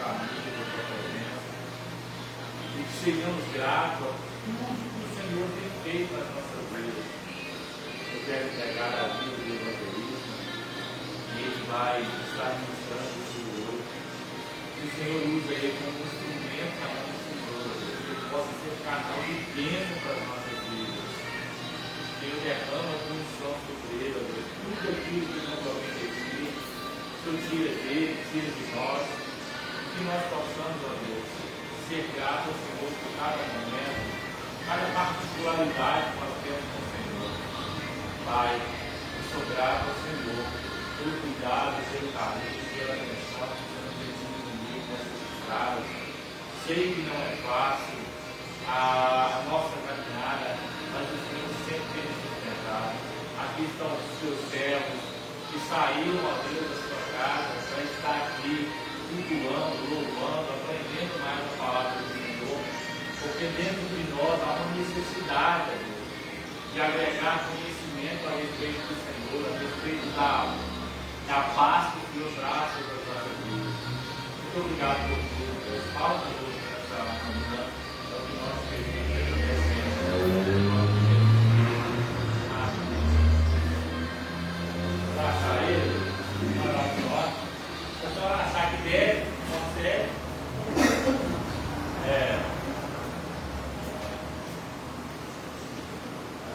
família, da tua presença. E que sejamos gratos a tudo que o Senhor tem feito nas nossas vidas. Eu quero entregar a vida do evangelista, e ele vai estar ministrando o Senhor. Que o Senhor use ele como instrumento na mão do Senhor, que ele possa ser um canal de bênção para as nossas vidas. Que ele derrama a condição sobre ele, Deus. Tudo aquilo que não promete aqui, o Senhor tira dele, tira de nós. Que nós possamos, ó Deus, ser gratos ao Senhor por cada momento, cada particularidade que nós temos com o Senhor. Pai, eu sou grato ao Senhor pelo cuidado, pelo carinho, pela atenção que o Senhor tem tido comigo nessas estradas. Sei que não é fácil a nossa caminhada, mas o Senhor sempre tem nos sustentado. Aqui estão os seus servos que saíram, ó Deus, da sua casa para estar aqui cultuando, louvando, aprendendo mais a palavra do Senhor, porque dentro de nós há uma necessidade, Deus, de agregar conhecimento a respeito do Senhor, a respeito da paz que o Senhor traz sobre as nossas vidas. Muito obrigado por tudo, Deus. Fala conosco nessa manhã, é o que nós queremos e agradecemos. Abraçar ele, maravilhoso. Então, achar que deve, consegue.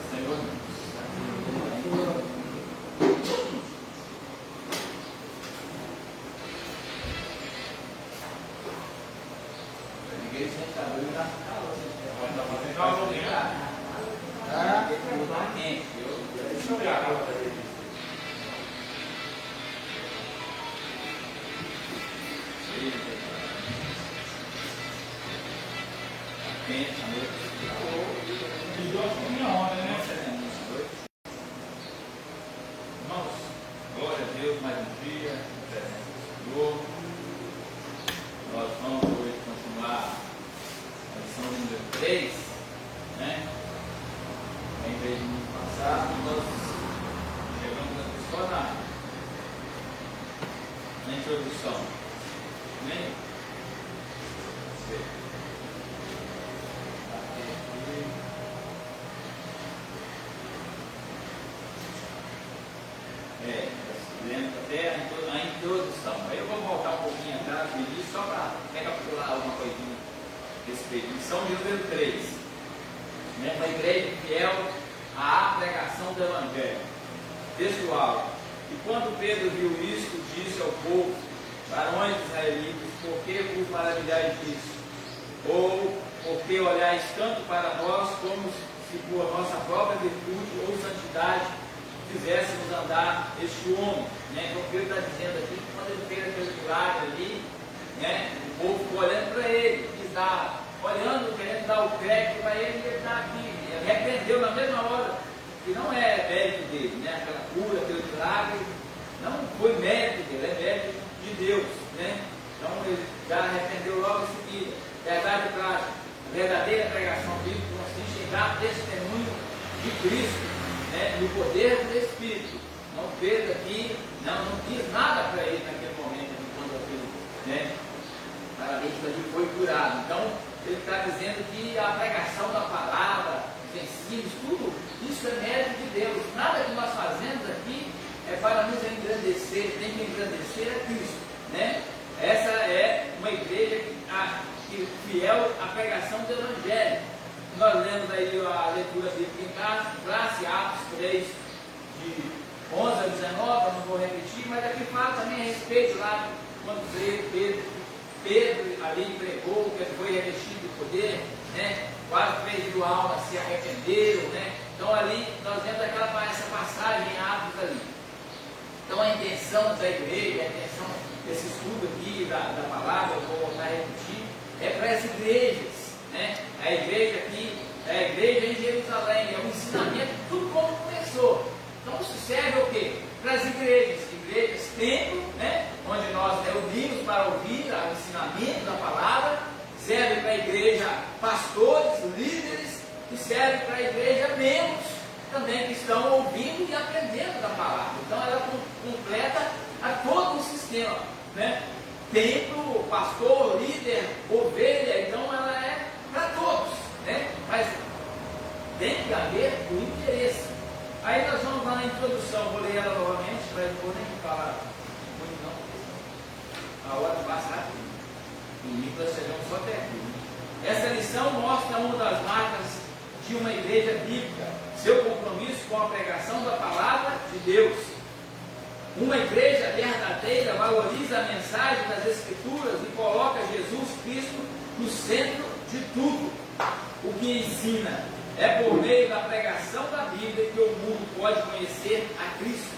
Senhor. Ninguém senta a luz na calor. Pode dar uma calor, né? Deixa eu ver a calor da gente. Irmãos, glória a Deus, mais um dia, na presença do Senhor. Nós vamos hoje continuar a lição número 3, né? Em vez de no passado, nós chegamos aqui só na introdução. Amém? Até a introdução. Aí eu vou voltar um pouquinho atrás do início só para recapitular alguma coisinha a respeito. Lição número 3. Né? Uma igreja fiel à pregação do Evangelho. Textual. E quando Pedro viu isto, disse ao povo: varões israelitas, por que vos maravilhais disso? Ou porque olhais tanto para nós como se por nossa própria virtude ou santidade fizéssemos andar este homem, né? Então Pedro está dizendo aqui que quando ele fez aquele milagre ali, né, o povo ficou olhando para ele, olhando, querendo dar o crédito para ele, e ele está aqui, ele repreendeu na mesma hora, que não é mérito dele, né? Aquela cura, aquele milagre, não foi mérito dele, é mérito de Deus, né? Então ele já repreendeu logo em seguida. Verdade prática, a verdadeira pregação bíblica consiste em dar testemunho de Cristo, né, no poder do Espírito. Não Pedro aqui, não diz nada para ele naquele momento, quando aquele, né, paralítico ali foi curado. Então, ele está dizendo que a pregação da palavra, os ensinos, tudo isso é mérito de Deus. Nada que nós fazemos aqui é para nos engrandecer, tem que engrandecer a Cristo, né? Essa é uma igreja que fiel à pregação do Evangelho. Nós lemos aí a leitura bíblica em casa, Atos 3, de 11 a 19, eu não vou repetir, mas aqui fala também a respeito lá, quando Pedro ali pregou, que ele foi revestido de poder, né? Quase 3 mil almas se arrependeram, né? Então ali nós vemos essa passagem em Atos ali. Então a intenção da igreja, a intenção desse estudo aqui da palavra, eu vou voltar a repetir, é para as igrejas, né? A igreja aqui, a igreja em Jerusalém, é um ensinamento, tudo como começou. Então isso serve ao quê? Para as igrejas, templo, né? Onde nós reunimos para ouvir o ensinamento da palavra, serve para a igreja pastores, líderes, e serve para a igreja membros também que estão ouvindo e aprendendo da palavra. Então ela completa a todo o sistema, né? Templo, pastor, líder, ovelha, então ela é para todos, né? Mas tem que haver o interesse. Aí nós vamos lá na introdução, vou ler ela novamente, mas não vou nem falar muito não, a hora passa rápido. E nós chegamos só até aqui. Essa lição mostra uma das marcas de uma igreja bíblica, seu compromisso com a pregação da palavra de Deus. Uma igreja verdadeira valoriza a mensagem das Escrituras e coloca Jesus Cristo no centro de tudo. O que ensina é por meio da pregação da Bíblia que o mundo pode conhecer a Cristo.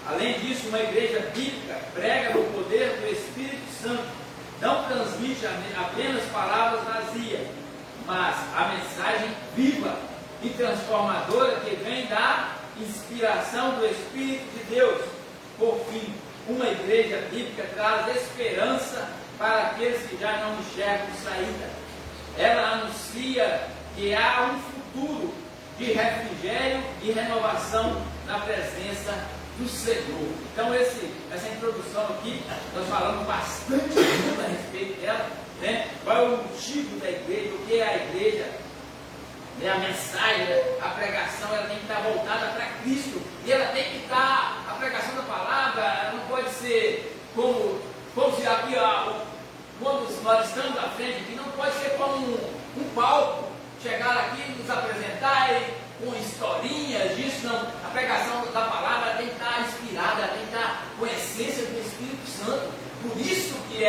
Além disso, uma igreja bíblica prega no poder do Espírito Santo. Não transmite apenas palavras vazias, mas a mensagem viva e transformadora que vem da inspiração do Espírito de Deus. Por fim, uma igreja bíblica traz esperança para aqueles que já não enxergam saída. Ela anuncia que há um futuro de refrigério e renovação na presença do Senhor. Então essa introdução aqui, nós falamos bastante a respeito dela, né? Qual é o motivo da igreja, o que é a igreja, né? A mensagem, a pregação, ela tem que estar voltada para Cristo, e ela tem que estar, a pregação da palavra, ela não pode ser como se aqui, quando nós estamos à frente aqui, não pode ser como um palco, chegar aqui e nos apresentar com historinhas disso, não. A pregação da palavra tem que estar inspirada, tem que estar com a essência do Espírito Santo. Por isso que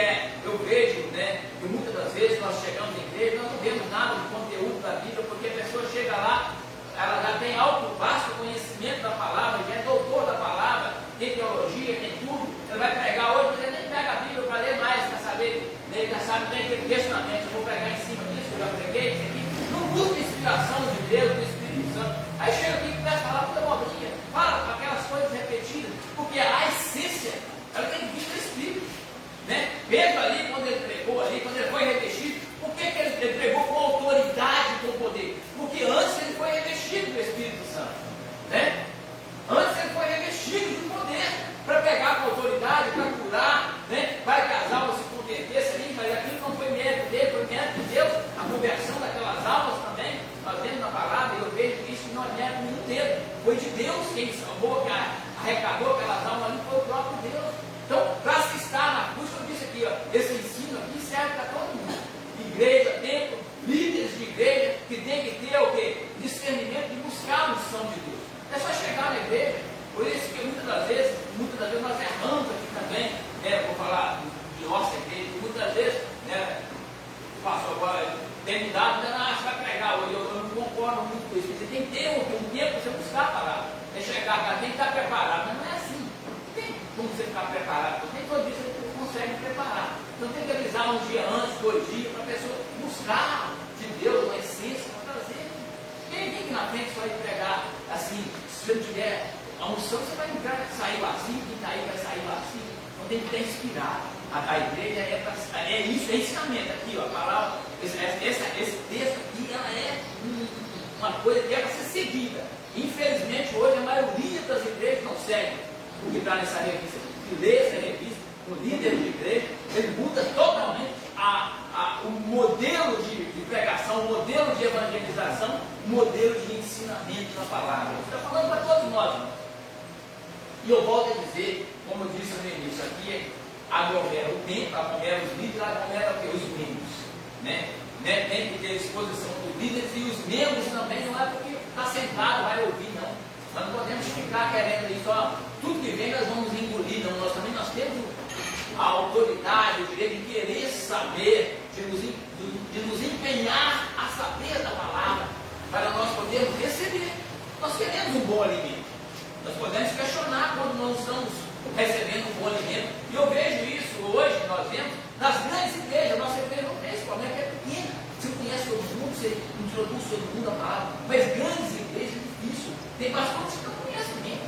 eu vejo, né, que muitas das vezes nós chegamos em igreja, nós não vemos nada do conteúdo da Bíblia, porque a pessoa chega lá, ela já tem alto, vasto conhecimento da palavra, já é doutor da palavra, tem teologia, tem tudo. Ela vai pregar hoje, mas ele nem pega a Bíblia para ler mais, para saber, né, ele já sabe, tem aquele questionamento, eu vou pregar em cima disso, eu já preguei, isso aqui. Não busca inspiração de Deus, do Espírito Santo. Aí chega aqui e começa a falar toda abobrinha, fala aquelas coisas repetidas, porque a essência, ela tem que vir do Espírito, né? Pedro ali, quando ele pregou ali, quando ele foi revestido, por que ele pregou com autoridade, com poder? Porque antes ele foi revestido do Espírito Santo, né? Antes ele foi revestido de poder, para pegar com autoridade, para curar, né? Vai casar ou se converter, ali, mas aquilo não foi mérito dele, foi mérito de Deus, a conversão daquelas almas também, nós vemos na palavra, e eu vejo isso que não é mérito nenhum dele, foi de Deus quem salvou, que arrecadou aquelas almas ali, foi o próprio Deus. Então, para se estar na cruz, eu disse aqui, ó, esse ensino aqui serve para todo mundo, igreja, templo, líderes de igreja, que tem que ter o quê? Discernimento de buscar a missão de Deus. É só chegar na igreja. Por isso que muitas das vezes nós erramos aqui também, né? Vou falar de nossa igreja, muitas vezes, né, o pastor agora tem mudado, você vai pregar hoje, eu não concordo muito com isso. Você tem que ter um tempo para você buscar a palavra. É chegar cá, tem que estar preparado, mas não é assim. Não tem como você ficar preparado, nem todo dia você consegue preparar. Então tem que avisar um dia antes, 2 dias, para a pessoa buscar de Deus uma essência para trazer. Quem vem aqui na frente só ir pregar assim, se você não tiver a unção, você vai entrar, sair vazio, quem está aí vai sair vazio. Então tem que estar inspirado. A igreja é isso, é ensinamento aqui, ó, a palavra, esse texto aqui, ela é uma coisa que é para ser seguida. Infelizmente hoje a maioria das igrejas não segue o que está nessa revista. Que lê essa revista, o líder de igreja, ele muda totalmente o modelo de pregação, o modelo de evangelização, o modelo de ensinamento da palavra. Está falando para todos nós, irmãos. E eu volto a dizer, como eu disse no início, aqui aglomera o tempo, aglomera os líderes, aglomera os membros, né? Tem que ter a exposição dos líderes e os membros também, não é porque está sentado, vai ouvir, não. Nós não podemos ficar querendo aí só, tudo que vem nós vamos engolir, não. Nós temos a autoridade, o direito de querer saber, de nos empenhar a saber da palavra, para nós podermos receber. Nós queremos um bom alimento. Nós podemos questionar quando não estamos recebendo um bom alimento. E eu vejo isso hoje, nós vemos, nas grandes igrejas. Nossa igreja não tem esse problema, que é pequena. Você conhece todo mundo, você introduz todo mundo a palavra. Mas grandes igrejas é difícil. Tem pastores que não conhecem ninguém.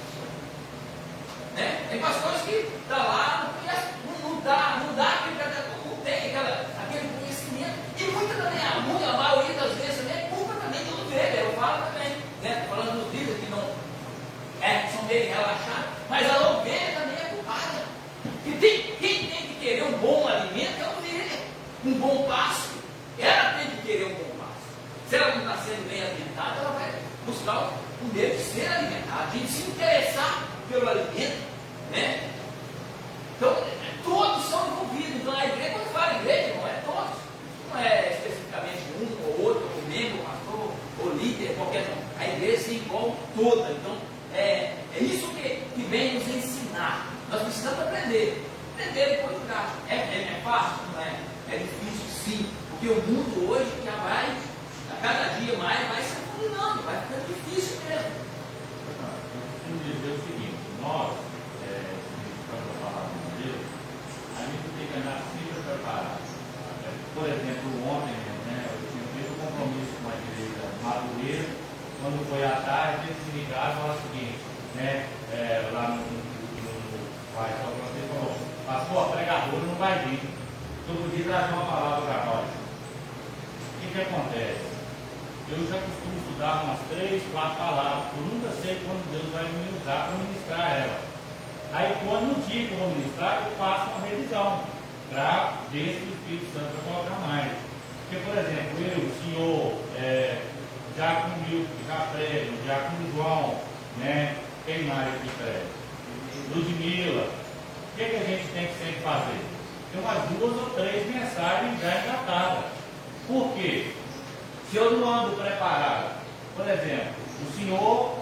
Né? Tem pastores que estão lá, não conhecem, não dá aquele que não tem aquele conhecimento. E a maioria das vezes também é culpa também do líder. Eu falo também, né? Falando dos líderes que não são meio relaxados, mas a ovelha também é culpada. E quem tem que querer um bom alimento é o líder. um bom passo, ela tem que querer um bom passo. Se ela não está sendo bem alimentada, ela vai buscar o meio de ser alimentada, de se interessar pelo alimento, né? Então, todos são envolvidos. Então, a igreja, quando fala igreja, não é todos, não é especificamente um ou outro, ou membro, pastor, ou líder, qualquer um. A igreja se envolve toda. Então, é isso que vem nos ensinar. Nós precisamos aprender e pôr em prática. É fácil? Não é? É difícil, sim, porque o mundo hoje já vai, a cada dia mais, vai se afunilando, vai ficando difícil mesmo. Eu costumo dizer o seguinte: nós, quando eu falar com Deus, a gente tem que andar sempre preparado. Por exemplo, ontem, eu tinha feito um compromisso com a igreja Madureira. Quando foi à tarde, eles me ligaram e falaram o seguinte, lá no Pai São Francisco, falou: pastor, a pregadora não vai vir. Eu podia trazer uma palavra para nós. O que acontece? Eu já costumo estudar umas 3, 4 palavras. Eu nunca sei quando Deus vai me usar para ministrar ela. Aí, quando no dia que eu vou ministrar, eu faço uma revisão para ver se o Espírito Santo vai colocar mais. Porque, por exemplo, eu, o senhor, Diácono Milton, já prego, Diácono João, quem mais aqui prega? Ludmila. O que a gente tem que sempre fazer? Tem umas 2 ou 3 mensagens já engatadas. Por quê? Se eu não ando preparado, por exemplo, o senhor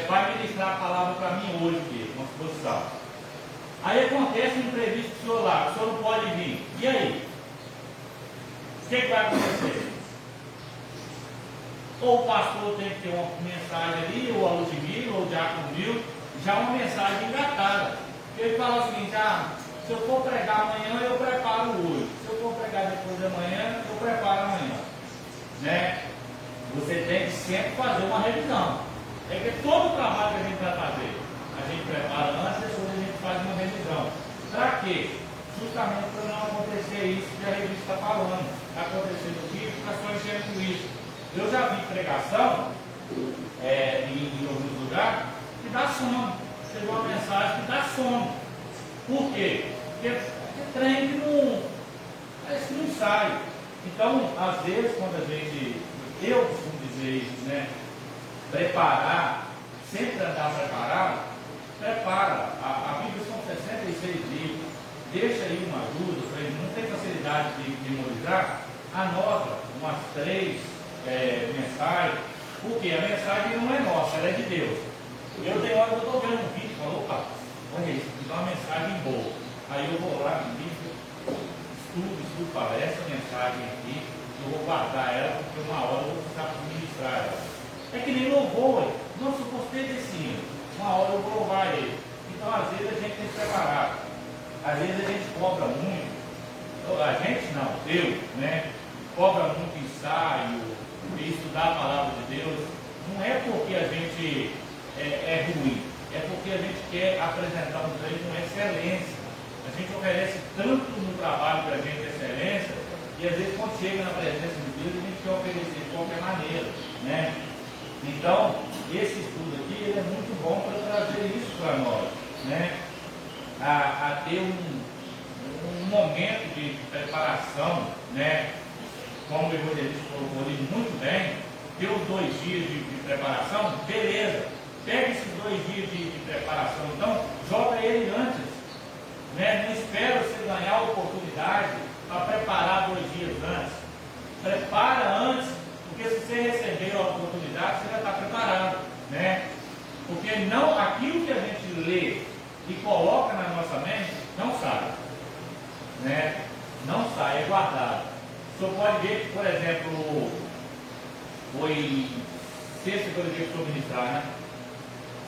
vai ministrar a palavra para mim hoje aqui, uma exposição. Aí acontece um imprevisto do senhor lá, o senhor não pode vir. E aí? O que vai acontecer? Ou o pastor tem que ter uma mensagem ali, ou a Ludmila, ou o Diácono Milton, já uma mensagem engatada. Ele fala o seguinte: se eu for pregar amanhã, eu preparo hoje. Se eu for pregar depois de amanhã, eu preparo amanhã. Você tem que sempre fazer uma revisão. É que todo o trabalho que a gente vai fazer, a gente prepara antes, depois a gente faz uma revisão. Para quê? Justamente para não acontecer isso que a revista está falando. Está acontecendo aqui, fica só enxergando isso. Eu já vi pregação em alguns lugares que dá sono. Chegou uma mensagem que dá sono. Por quê? Porque trem que não, parece que não sai. Então, às vezes, quando a gente, eu costumo dizer isso, preparar, sempre andar preparado, prepara. A Bíblia são 66 livros. Deixa aí uma ajuda, para ele não tem facilidade de memorizar, anota umas 3 mensagens, porque a mensagem não é nossa, ela é de Deus. Eu tenho hora que eu estou vendo um vídeo e falo: opa, olha isso, me dá uma mensagem boa. Aí eu vou lá no vídeo, estudo, falo: essa mensagem aqui, eu vou guardar ela, porque uma hora eu vou precisar ministrar ela. É que nem louvor, nossa, eu gostei desse hino, uma hora eu vou louvar ele. Então, às vezes, a gente tem que preparar. Às vezes a gente cobra muito, a gente não, eu, cobra muito ensaio, e estudar a palavra de Deus. Não é porque a gente é ruim, é porque a gente quer apresentar um treino com excelência. A gente oferece tanto no trabalho para a gente excelência, e às vezes quando chega na presença de Deus, a gente quer oferecer de qualquer maneira, Então, esse estudo aqui, ele é muito bom para trazer isso para nós, a ter um momento de preparação, como o evangelista colocou ali muito bem, ter os 2 dias de preparação, beleza, pega esses 2 dias de preparação, então joga ele antes, não espera você ganhar a oportunidade para preparar 2 dias antes, prepara antes, porque se você receber a oportunidade, você já está preparado, porque não, aquilo que a gente lê e coloca na nossa mente, não sai, não sai, é guardado. O senhor pode ver que, por exemplo, foi sexta-feira que eu estou ministrar,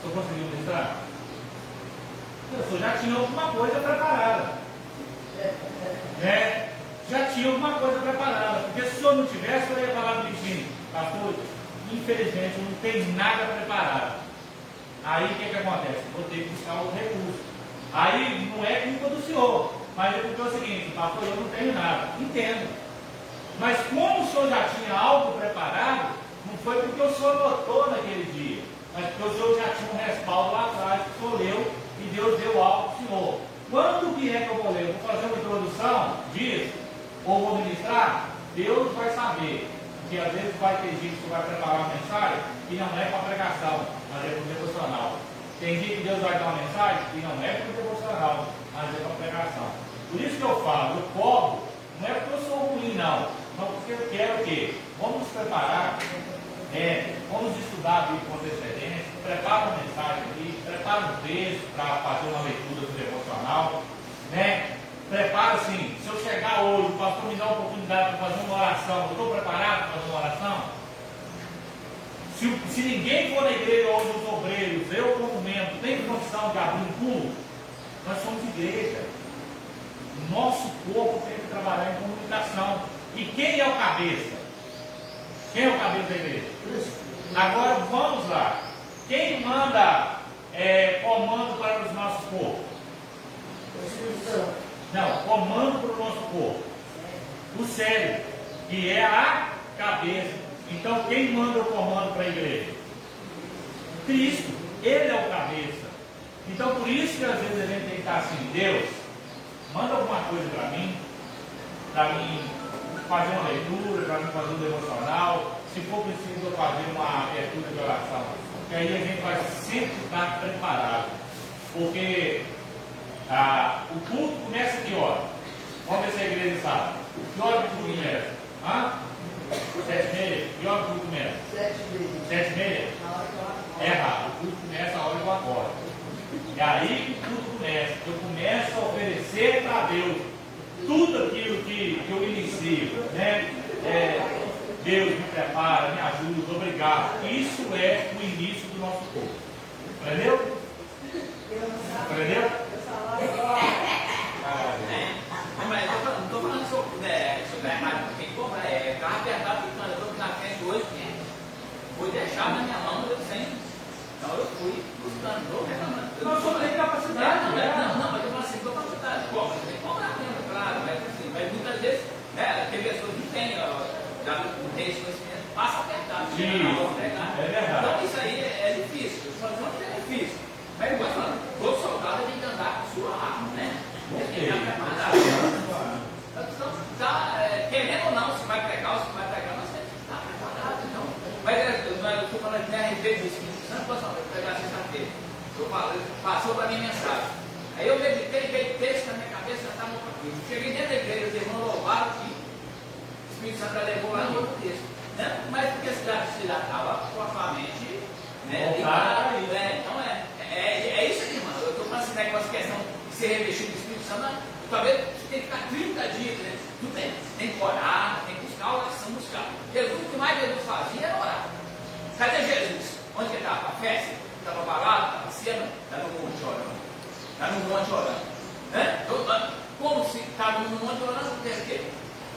O senhor conseguiu ministrar? O senhor já tinha alguma coisa preparada, já tinha alguma coisa preparada, porque se o senhor não tivesse, eu ia falar bonitinho: pastor, infelizmente eu não tenho nada preparado. Aí o que acontece? Vou ter que buscar os recursos. Aí não é culpa do senhor, mas é porque é o seguinte: pastor, eu não tenho nada. Entendo. Mas como o senhor já tinha algo preparado, não foi porque o senhor notou naquele dia, mas porque o senhor já tinha um respaldo lá atrás, que o senhor leu e Deus deu algo para o senhor. Quando que é que eu vou ler? Eu vou fazer uma introdução disso, ou vou ministrar, Deus vai saber. Porque às vezes vai ter gente que vai preparar uma mensagem que não é para pregação, mas é para o devocional. Tem dia que Deus vai dar uma mensagem que não é para o devocional, mas é para pregação. Por isso que eu falo, eu cobro, não é porque eu sou ruim não, mas porque eu quero o quê? Vamos nos preparar, vamos estudar a Bíblia com antecedência, prepara uma mensagem aqui, prepara um texto para fazer uma leitura do devocional, né? Prepara assim, se eu chegar hoje, o pastor me dá uma oportunidade para fazer uma oração, eu estou preparado para fazer uma oração? Se ninguém for na igreja hoje, os obreiros, eu como membro, tenho condição de abrir um culto, nós somos igreja. Nosso corpo tem que trabalhar em comunicação. E quem é o cabeça? Quem é o cabeça da igreja? Agora vamos lá. Quem manda comando para os nossos corpos? Não, comando para o nosso corpo. O cérebro, que é a cabeça. Então quem manda o comando para a igreja? Cristo. Ele é o cabeça. Então por isso que às vezes a gente tem que estar assim, Deus, manda alguma coisa para mim fazer uma leitura, para mim fazer um devocional, se for preciso eu fazer uma abertura de oração. Porque aí a gente vai sempre estar preparado. Porque o culto começa que hora? Vamos ver se a igreja sabe. Que hora que o culto começa? 7h30? Que hora que o culto começa? 7h30? É errado. O culto começa a hora que eu acordo. E aí que o culto começa. Eu começo a oferecer para Deus tudo aquilo que eu inicio, né? Deus me prepara, me ajuda, obrigado. Isso é o início do nosso culto. Entendeu? Entendeu? Mas eu não estou falando sobre errado, tem que comprar. Carro apertado, eu estou na frente hoje, vou deixar na minha mão, eu sem. Então eu fui buscando, estou reclamando. Nós só tem capacidade. Não, mas eu falo assim, estou capacidade. Pô, mas tem que comprar mesmo, claro. Mas muitas vezes, tem pessoas que já não tem esse conhecimento, passa apertado. É verdade. Então isso aí é difícil. Eu falo, não é difícil. Mas igual falando, todo soldado tem que andar com sua arma, né? Tem que estar preparado. Então, querendo ou não, se vai pregar ou se vai pregar, nós temos que estar preparados. Então. Mas eu estou falando que a respeito do Espírito Santo, posso pregar sexta-feira. Passou para mim mensagem. Aí eu meditei, veio texto na minha cabeça, já estava no capítulo. Cheguei dentro da igreja, os irmãos louvaram que o Espírito Santo já levou lá no outro texto. Né? Mas porque se já estava com a sua mente, né? Então é isso aqui, irmão. Eu estou falando assim, negócio de questão de ser revestido do Espírito Santo, talvez você tem que ficar 30 dias, né? Tudo bem, tem que orar, tem que buscar oração, buscar. Jesus, o que mais Jesus fazia era orar. Cadê Jesus? Onde que estava? A festa? Estava balada? Estava cena? Está no monte orando. Está no monte orando. Né? Como se estava no monte orando, o quê?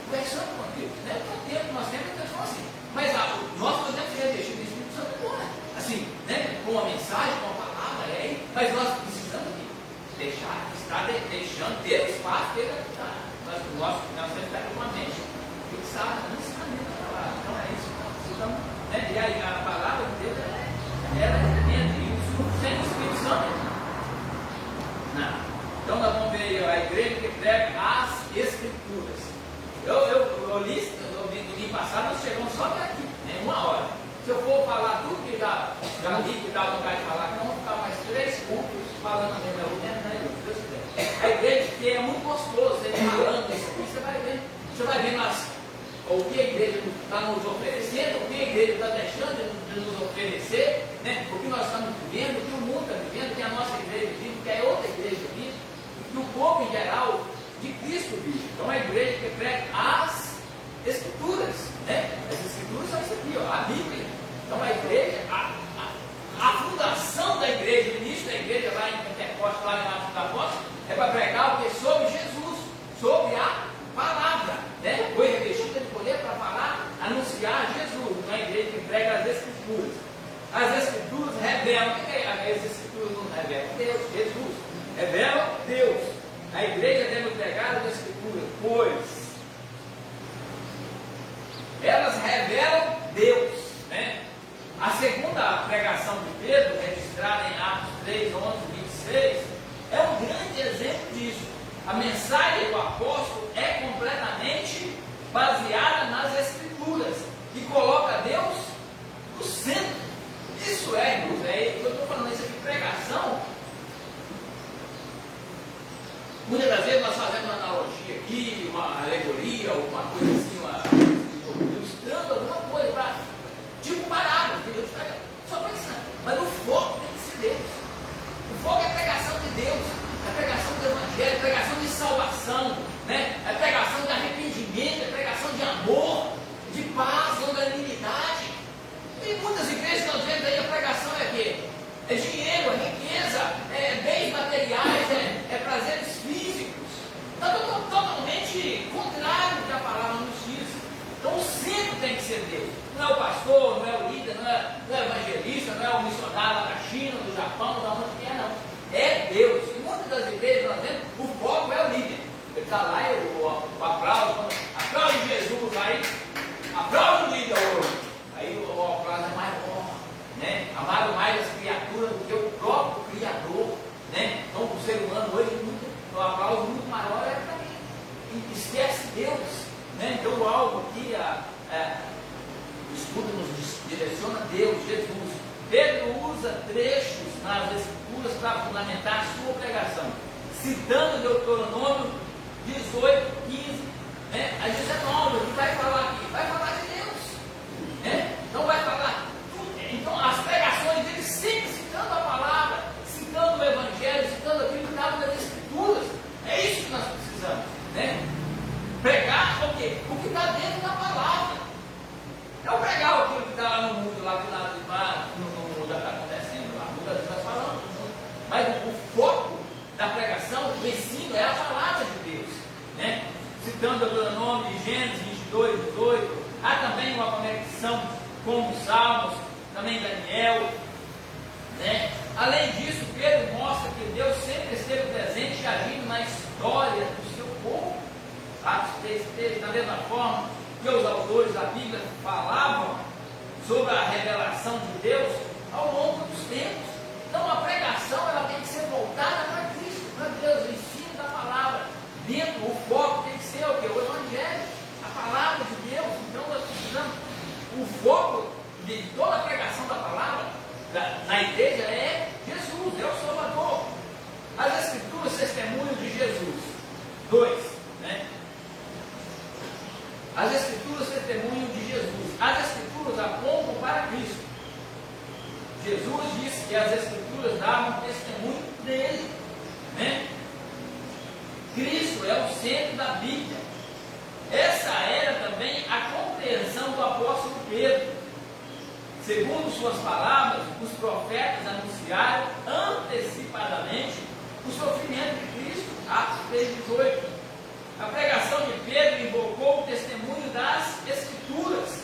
Conversando com Deus. Né? O tempo que nós temos é assim. Mas nós podemos ser revestidos do Espírito Santo agora. Assim, né? Com uma mensagem, com uma palavra, mas nós precisamos estar deixando ter espaço, ter nós temos que estar com a mente fixada nesse caminho da palavra. Então é isso que nós precisamos. Né? E aí a palavra de Deus ela é tremenda. E isso sem o Espírito Santo. Não. Então nós vamos ver a igreja que prega as Escrituras. Eu li no domingo passado, nós chegamos só até aqui, né? 1 hora. Se eu for falar tudo que já li, que dá vontade de falar, não vão ficar mais 3 cultos falando a mesma coisa, né? A igreja que é muito gostoso, ele falando isso aqui, você vai ver o que a igreja está nos oferecendo, o que a igreja está deixando de nos oferecer, né? O que nós estamos vivendo, o que o mundo está vivendo, o que a nossa igreja vive, o que a outra igreja vive, o que o povo em geral de Cristo vive. Então a igreja que prega as Escrituras, né? As Escrituras são isso aqui, ó, a Bíblia. Então a igreja, a fundação da igreja, o início da igreja lá em Pentecostes, lá em Atos dos Apóstolos, é para pregar o que? Sobre Jesus, sobre a palavra, né? Foi revestida de poder para falar, anunciar Jesus. Uma igreja que prega as Escrituras. As Escrituras revelam, o que é? As Escrituras não revelam Deus, Jesus. Revelam Deus. A igreja deve pregar as Escrituras, pois elas revelam Deus, né? A segunda pregação de Pedro, registrada em Atos 3, 11, 26, é um grande exemplo disso. A mensagem do apóstolo é completamente totalmente contrário do que a palavra nos diz. Então o centro tem que ser Deus. Não é o pastor, não é o líder, não é o evangelista, não é o missionário lá da China, do Japão, da onde que é, não. É Deus. E muitas das igrejas, nós vemos, o foco é o líder. Ele está lá e o aplauso, aplaude Jesus, aí aplaude o líder hoje. Aí o aplauso é mais bom, né? Amado mais as criaturas do que o próprio Criador, né? Então o ser humano hoje, o aplauso muito maior é para mim. E esquece Deus, né? Então algo que o estudo nos direciona a Deus, Jesus. Pedro usa trechos nas Escrituras para fundamentar a sua pregação, citando Deuteronômio 18, 15, né, a 19, o que vai falar aqui? Vai falar de Deus, né? Então vai falar, então as pregações dele sempre citando a palavra, citando o Evangelho, citando aquilo que estava nas Escrituras. É isso que nós precisamos, né? Pregar o quê? O que está dentro da palavra. Não pregar aquilo que está lá no mundo, lá que no mundo está acontecendo lá. Muitas vezes nós falamos, mas o foco da pregação, do ensino, é a palavra de Deus, né? Citando Deuteronômio de Gênesis 22, 18, há também uma conexão com os Salmos, também Daniel, né? Além disso, Pedro mostra que Deus sempre esteve presente e agindo na história do seu povo. Atos 3, da mesma forma que os autores da Bíblia falavam sobre a revelação de Deus ao longo dos tempos. Então a pregação ela tem que ser voltada para Cristo, para Deus, o ensino da palavra. Dentro, o foco tem que ser o quê? O Evangelho, a palavra de Deus. Então nós precisamos, o foco de toda a pregação da palavra na igreja é Jesus, é o Salvador. As Escrituras testemunham de Jesus. 2, né? As Escrituras testemunham de Jesus. As Escrituras apontam para Cristo. Jesus disse que as Escrituras davam testemunho dele, né? Cristo é o centro da Bíblia. Essa era também a compreensão do apóstolo Pedro. Segundo suas palavras, os profetas anunciaram antecipadamente o sofrimento de Cristo. Atos 3,18. A pregação de Pedro invocou o testemunho das Escrituras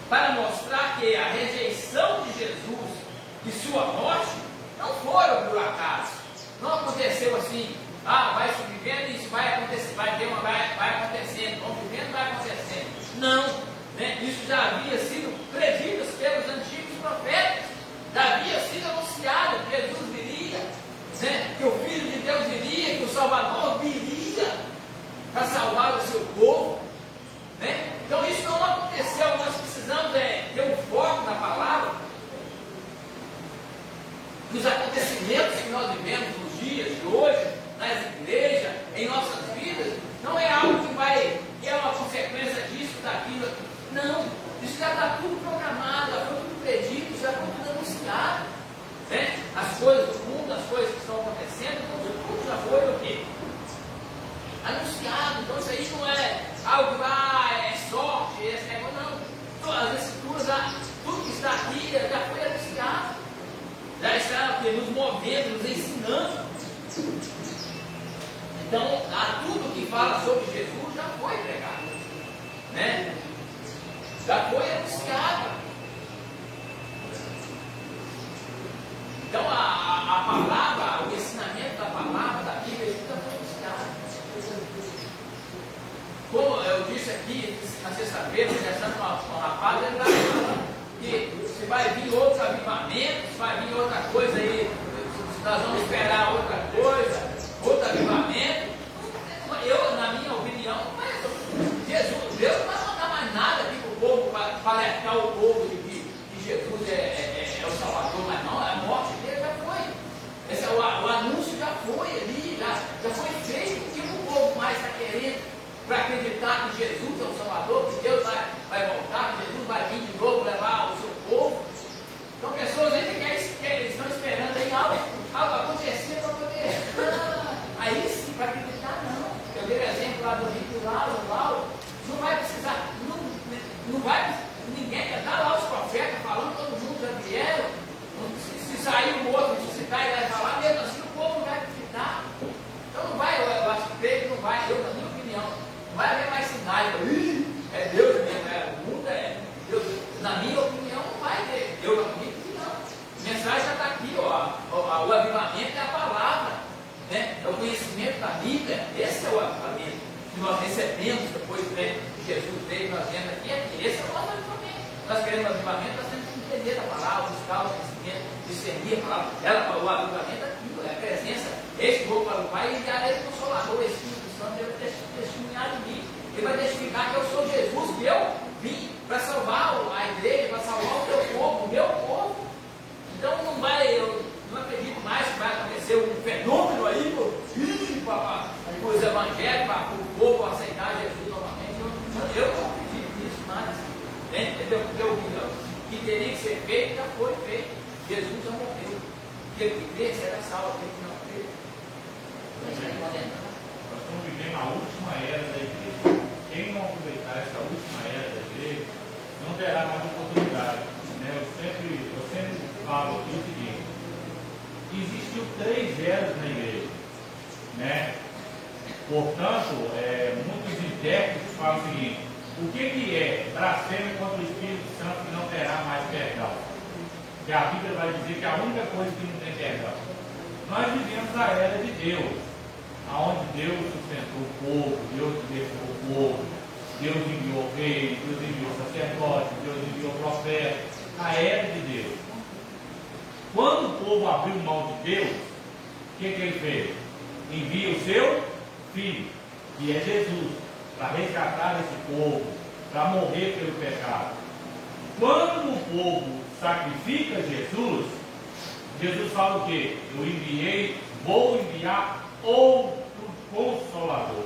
para mostrar que a rejeição de Jesus e sua morte não foram por acaso. Não aconteceu assim, vai se vivendo e isso vai acontecer, vai acontecendo, vão vivendo, vai acontecendo. Não, né? Isso já havia sido predito pelos antigos profetas, já havia sido anunciado que Jesus viria, né? Que o Filho de Deus viria, que o Salvador viria para salvar o seu povo, né? Então isso não aconteceu. Nós precisamos ter um foco na palavra, nos acontecimentos que nós vivemos nos dias de hoje, nas igrejas, em nossas vidas. Não é algo que é uma consequência disso, daquilo. Não, isso já está tudo programado, já foi tudo predito, já foi tudo anunciado, né? As coisas do mundo, as coisas que estão acontecendo, tudo já foi o quê? Anunciado. Então isso aí não é algo que é sorte, esse negócio, não. Todas as Escrituras, tudo que está aqui já foi anunciado, já está nos movendo, nos ensinando. Então tudo que fala sobre Jesus já foi pregado, né? Já foi anunciado. Então a palavra, o ensinamento da palavra da Bíblia, isso já foi anunciado. Como eu disse aqui na sexta-feira, conversando com o rapaz, ele está falando que se vai vir outros avivamentos, se vai vir outra coisa aí, nós vamos esperar outra coisa, outro avivamento. Eu, na minha opinião, Deus não vai mandar mais nada aqui para o povo, para alertar o povo de que Jesus é o Salvador, mas não, a morte dele já foi. O anúncio já foi ali, já foi feito. O que o povo mais está querendo? Para acreditar que Jesus é o Salvador, que Deus vai voltar, que Jesus vai vir de novo levar o seu povo. Então pessoas ainda que estão esperando aí algo acontecer para poder. Aí sim, para acreditar não. Eu dei o exemplo lá do Rico Lauro, não vai precisar, não vai, ninguém, está lá os profetas falando, todo mundo já vieram. Se sair um outro, ressuscitar e vai falar, mesmo assim o povo não vai acreditar. Então não vai, eu acho que Pedro não vai, eu, na minha opinião, não vai raiva, é Deus mesmo, o mundo é Deus. Na minha opinião, não vai ter. Eu acredito que não. A mensagem já está aqui, ó. O avivamento é a palavra, né? É o conhecimento da Bíblia. Esse é o avivamento que nós recebemos depois, né, que Jesus veio, nós vemos aqui. Esse é o nosso avivamento. Nós queremos avivamento, nós temos que entender a palavra, buscar o conhecimento, discernir a palavra. Ela falou: o avivamento é aquilo, é a presença. Este vou para o Pai e enviarei o Consolador, o Espírito Santo, ele vai testemunhar de mim. Ele vai testificar que eu sou Jesus, que eu vim para salvar a igreja, para salvar o teu povo, o meu povo. Então não vai, eu não acredito mais que vai acontecer um fenômeno aí para os evangélicos, para o povo aceitar Jesus novamente. Eu não acredito nisso mais. Entendeu? O que teria que ser feito já foi feito. Jesus já morreu. Aquele que crê será salvo, aquele que não crê. Nós estamos vivendo a última era da igreja. Quem não aproveitar essa última era da igreja não terá mais oportunidade. Né? Eu sempre falo aqui o seguinte: existiu 3 eras na igreja. Né? Portanto, muitos intérpretes falam o seguinte: o que é blasfêmia contra o Espírito Santo que não terá mais perdão? Que a Bíblia vai dizer que a única coisa que não tem perdão. Nós vivemos a era de Deus, aonde Deus sustentou o povo, Deus libertou o povo, Deus enviou reis, Deus enviou sacerdotes, Deus enviou profetas, a era de Deus. Quando o povo abriu mão de Deus, o que ele fez? Envia o seu Filho, que é Jesus, para resgatar esse povo, para morrer pelo pecado. Quando o povo sacrifica Jesus, Jesus fala o quê? Vou enviar outro Consolador.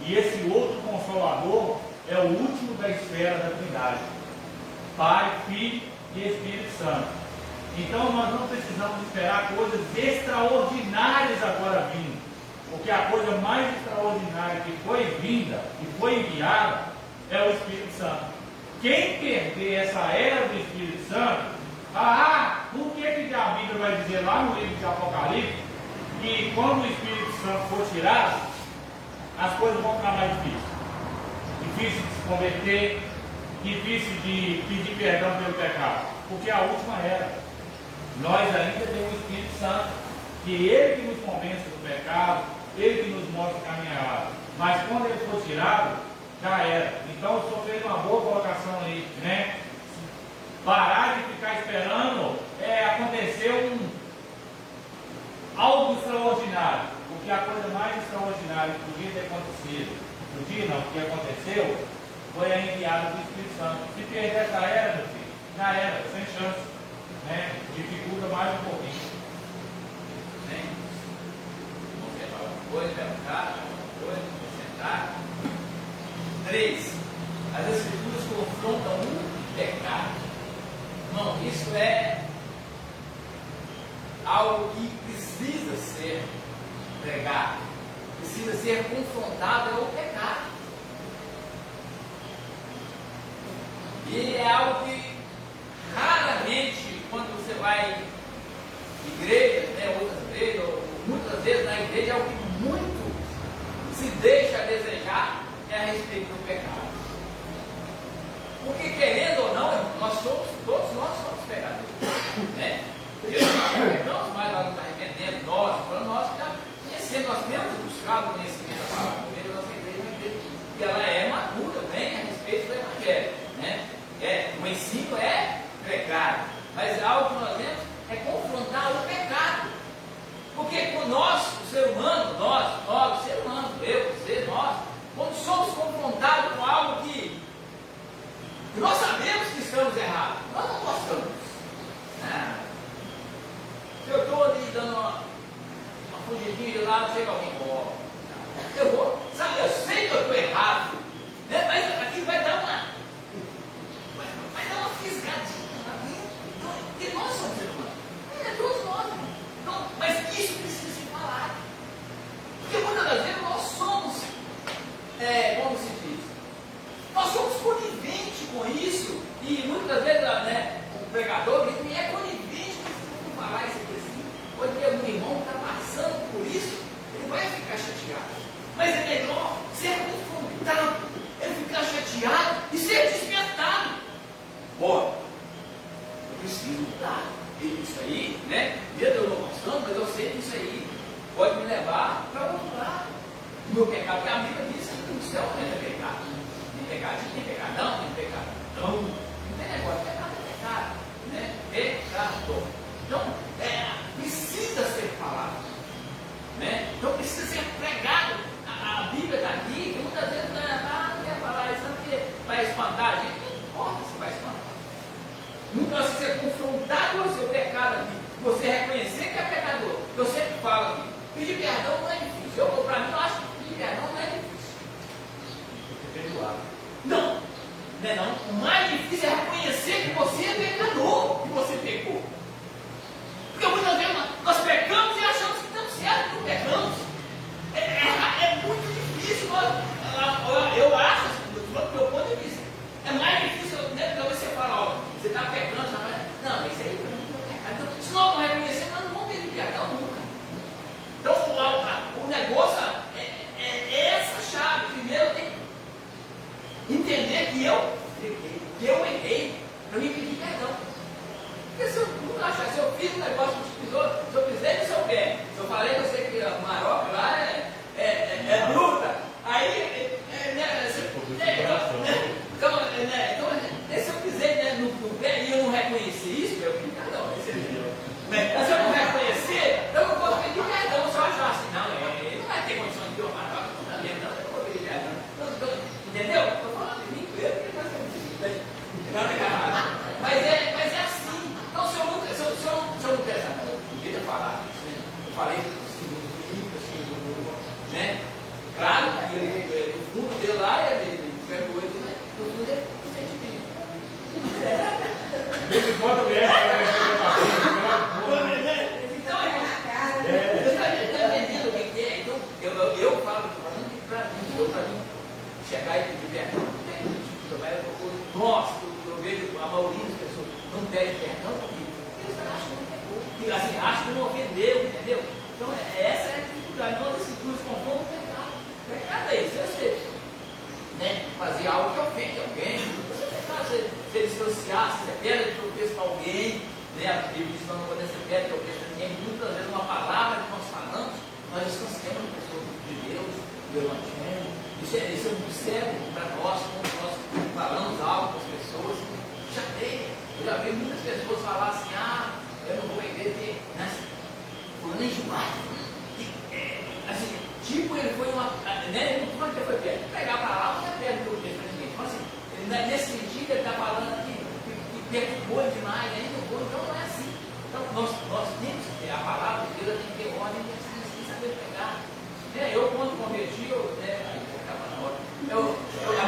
E esse outro Consolador é o último da esfera da Trindade: Pai, Filho e Espírito Santo. Então nós não precisamos esperar coisas extraordinárias agora vindo, porque a coisa mais extraordinária que foi vinda e foi enviada é o Espírito Santo. Quem perder essa era do Espírito Santo, por que a Bíblia vai dizer lá no livro de Apocalipse que quando o Espírito Santo for tirado, as coisas vão ficar mais difíceis? Difícil de se converter, difícil de pedir perdão pelo pecado, porque é a última era. Nós ainda temos o Espírito Santo, que ele que nos convence do pecado, ele que nos mostra o caminho errado. Mas quando ele for tirado, já era. Então o senhor fez uma boa colocação aí, né? Parar de ficar esperando acontecer algo extraordinário, porque a coisa mais extraordinária que podia ter acontecido, que aconteceu, foi a enviada do Espírito Santo. Se perder essa era, meu filho, já era, sem chance, né? Dificulta mais um pouquinho. Vamos ver uma coisa, perguntar, uma coisa, acrescentar. 3. As Escrituras confrontam o pecado. Não, isso é algo que precisa ser pregado, precisa ser confrontado, é o pecado. E é algo que raramente, quando você vai em igreja, né, outras igrejas, ou muitas vezes na igreja, é algo que muito se deixa a desejar, é a respeito do pecado. Porque, querendo ou não, todos nós somos pecadores, né? Nós pecamos, mas nós nos arrependemos, nós já conhecemos, nós temos buscado o conhecimento da palavra. A nossa igreja, que ela é madura, bem a respeito do Evangelho, né? O ensino é pregar, mas algo que nós temos é confrontar o pecado. Porque nós, o ser humano, nós, o ser humano, eu, você, nós, quando somos confrontados com algo que nós sabemos que estamos errados, nós não gostamos. Se eu estou ali dando uma fugidinha de lado, chega alguém, eu vou, sabe, eu sei que eu estou errado, né? Mas aqui vai dar uma fisgadinha na minha, porque nós somos humanos, todos nós, não, mas isso precisa se falar, porque muitas das vezes nós somos, como se diz, nós somos coniventes com isso, e muitas vezes, né, o pregador ele é conivente com falar isso aqui assim. Pode ter algum irmão que está passando por isso, ele vai ficar chateado. Mas é melhor ser confrontado. Ele pecadinho, tem pecadão, tem pecadão. Não tem negócio, pecado é pecado, né? Pecado. Então, precisa ser falado, né? Então precisa ser pregado. A Bíblia está aqui, que muitas vezes não quer falar isso, porque vai espantar a gente. Não importa se vai espantar. Nunca se você confrontar com o seu pecado aqui, você reconhecer que é pecador, eu sempre falo aqui, pedir perdão não é difícil. Para mim, eu acho que pedir perdão não é difícil. Não, não é não. O mais difícil é reconhecer que você é pecador, que você pecou. Porque muitas vezes nós pecamos e achamos que estamos certos que pecamos. É muito difícil. Eu acho, do meu ponto de vista, é mais difícil, né, porque você fala, ó, você está pecando, não, isso aí é pecado. Então, se nós não reconhecermos, nós não vamos pedir perdão nunca. Então, o negócio é essa chave. Primeiro eu tenho que entender que eu errei, para mim pedir perdão. Porque se eu não achar, se eu fiz um negócio que se eu pisei no seu pé, se eu falei com você que o Maroc lá é bruta, aí se eu pisei no pé e eu não reconhecer isso, eu pedi perdão. Mas se eu não reconhecer, eu não posso pedir perdão. Se eu achar assim, não, ele não vai ter condição de ter o Maroc, não, eu não vou pedir perdão. Entendeu? Estou falando de mim, eu que vai ser muito. Mas é assim. Então, se eu não pensar, eu podia falar isso, né? Eu falei assim, né? Claro que o fundo dele lá ele perdoou, né? O fundo é o sentimento. Não importa o que é, então, você está entendendo o que é? Então, eu falo para mim, chegar e pedir perdão, não tem muito. Nossa, eu vejo a maioria das pessoas não pede perdão porque eles acham que não pegou. Assim, acham que não ofendeu, entendeu? Então, essa é a dificuldade. Então, as escrituras confundem o pecado. O pecado é isso, você, né, fazer algo que ofende alguém. Você pecado, você distanciar, se você pedra de tropeço para alguém, né? A Bíblia diz que não podemos ser pedra de tropeço para ninguém. Muitas vezes, uma palavra que nós falamos, nós distanciamos a pessoa de Deus, do Evangelho. Isso é muito sério para nós, quando nós falamos algo com as pessoas. Eu já vi muitas pessoas falar assim, eu não vou igreja, né? Fulano enjoado. Assim, tipo, ele foi uma. Né? Ele não foi perto. Pegar a palavra não é perto do texto para ninguém. Então, assim, nesse sentido, ele está falando que perturbou demais, ainda não. Então, não é assim. Então, nós temos que ter a palavra de Deus, tem que ter ordem, tem que saber pegar. Eu, quando converti, a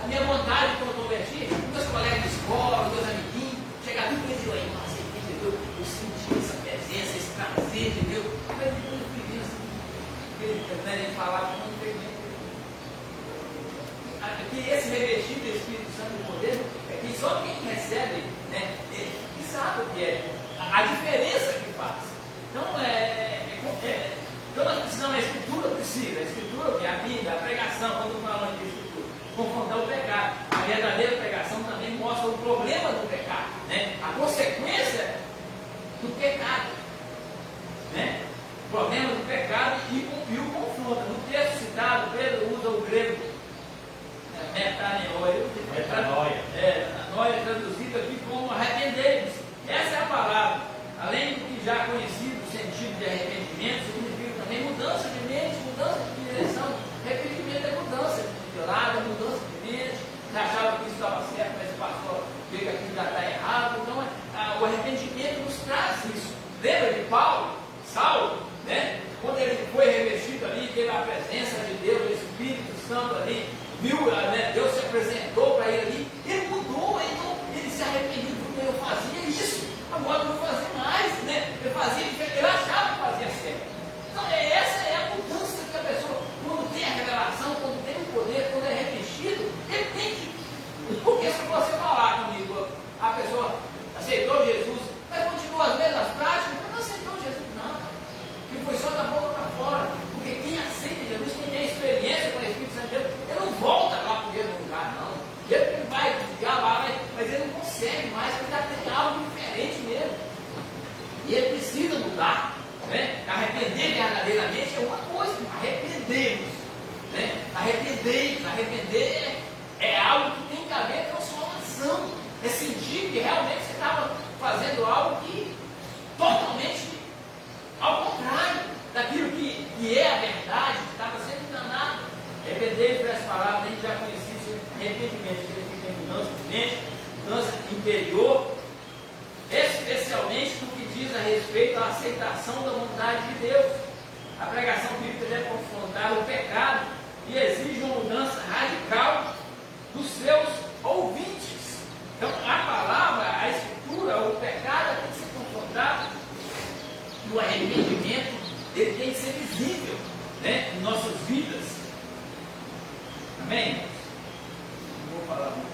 minha vontade quando eu converti, meus colegas de escola, meus amiguinhos, chegavam tudo e diziam, aí, nossa, entendeu? Eu senti essa presença, esse prazer de Deus. Mas depois eu fui vendo assim, ele falava com entendimento. Que esse revestido do Espírito Santo de poder, é que só quem recebe, né, que sabe o que é, a diferença que faz. Então, então nós precisamos, a Escritura precisa, a Escritura, que é a Bíblia, a pregação, quando falamos de Escritura, confrontar o pecado. A verdadeira pregação também mostra o problema do pecado, né? A consequência do pecado, né? O problema do pecado e o confronta. No texto citado, Pedro usa o grego metanoia, traduzido aqui como arrepender-vos. Essa é a palavra. Além do que já conhecido, o sentido de arrependimento, significa também mudança de mente, mudança de direção. Arrependimento é mudança de lado, é mudança de mente. Você achava que isso estava certo, mas o pastor vê que aquilo já está errado. Então, o arrependimento nos traz isso. Lembra de Saulo, né? Quando ele foi revestido ali, teve a presença de Deus, o Espírito Santo ali, viu, né? Deus se apresentou para ele ali, ele mudou, então ele se arrependeu, porque eu fazia isso, agora eu não vou fazer mais, né? Ele achava que fazia certo. Então, essa é a mudança que a pessoa, quando tem a revelação, quando tem o poder, quando é revestido, ele tem que. Porque se você falar comigo, a pessoa aceitou Jesus, mas continua as mesmas práticas, mas não aceitou Jesus, não. Que foi só da boca para fora. Porque quem aceita Jesus, quem tem experiência com o Espírito Santo de Deus, ele não volta lá para o mesmo lugar, não. Ele vai ficar lá, mas ele não consegue mais, porque já tem algo diferente mesmo. E ele precisa mudar. Né? Arrepender verdadeiramente é uma coisa, arrependemos. Né? Arrepender algo que tem que haver transformação. É sentir que realmente você estava fazendo algo que totalmente ao contrário daquilo que é a verdade, que estava sendo enganado. Arrependei-vos das palavras, a gente já conhecia esse arrependimento, que ele tem mudança de mente, mudança interior, especialmente no que diz a respeito à aceitação da vontade de Deus. A pregação bíblica deve confrontar o pecado e exige uma mudança radical dos seus ouvintes. Então, a palavra, a escritura, o pecado tem que ser confrontado e o arrependimento ele tem que ser visível, né, em nossas vidas. Amém? Não vou falar muito.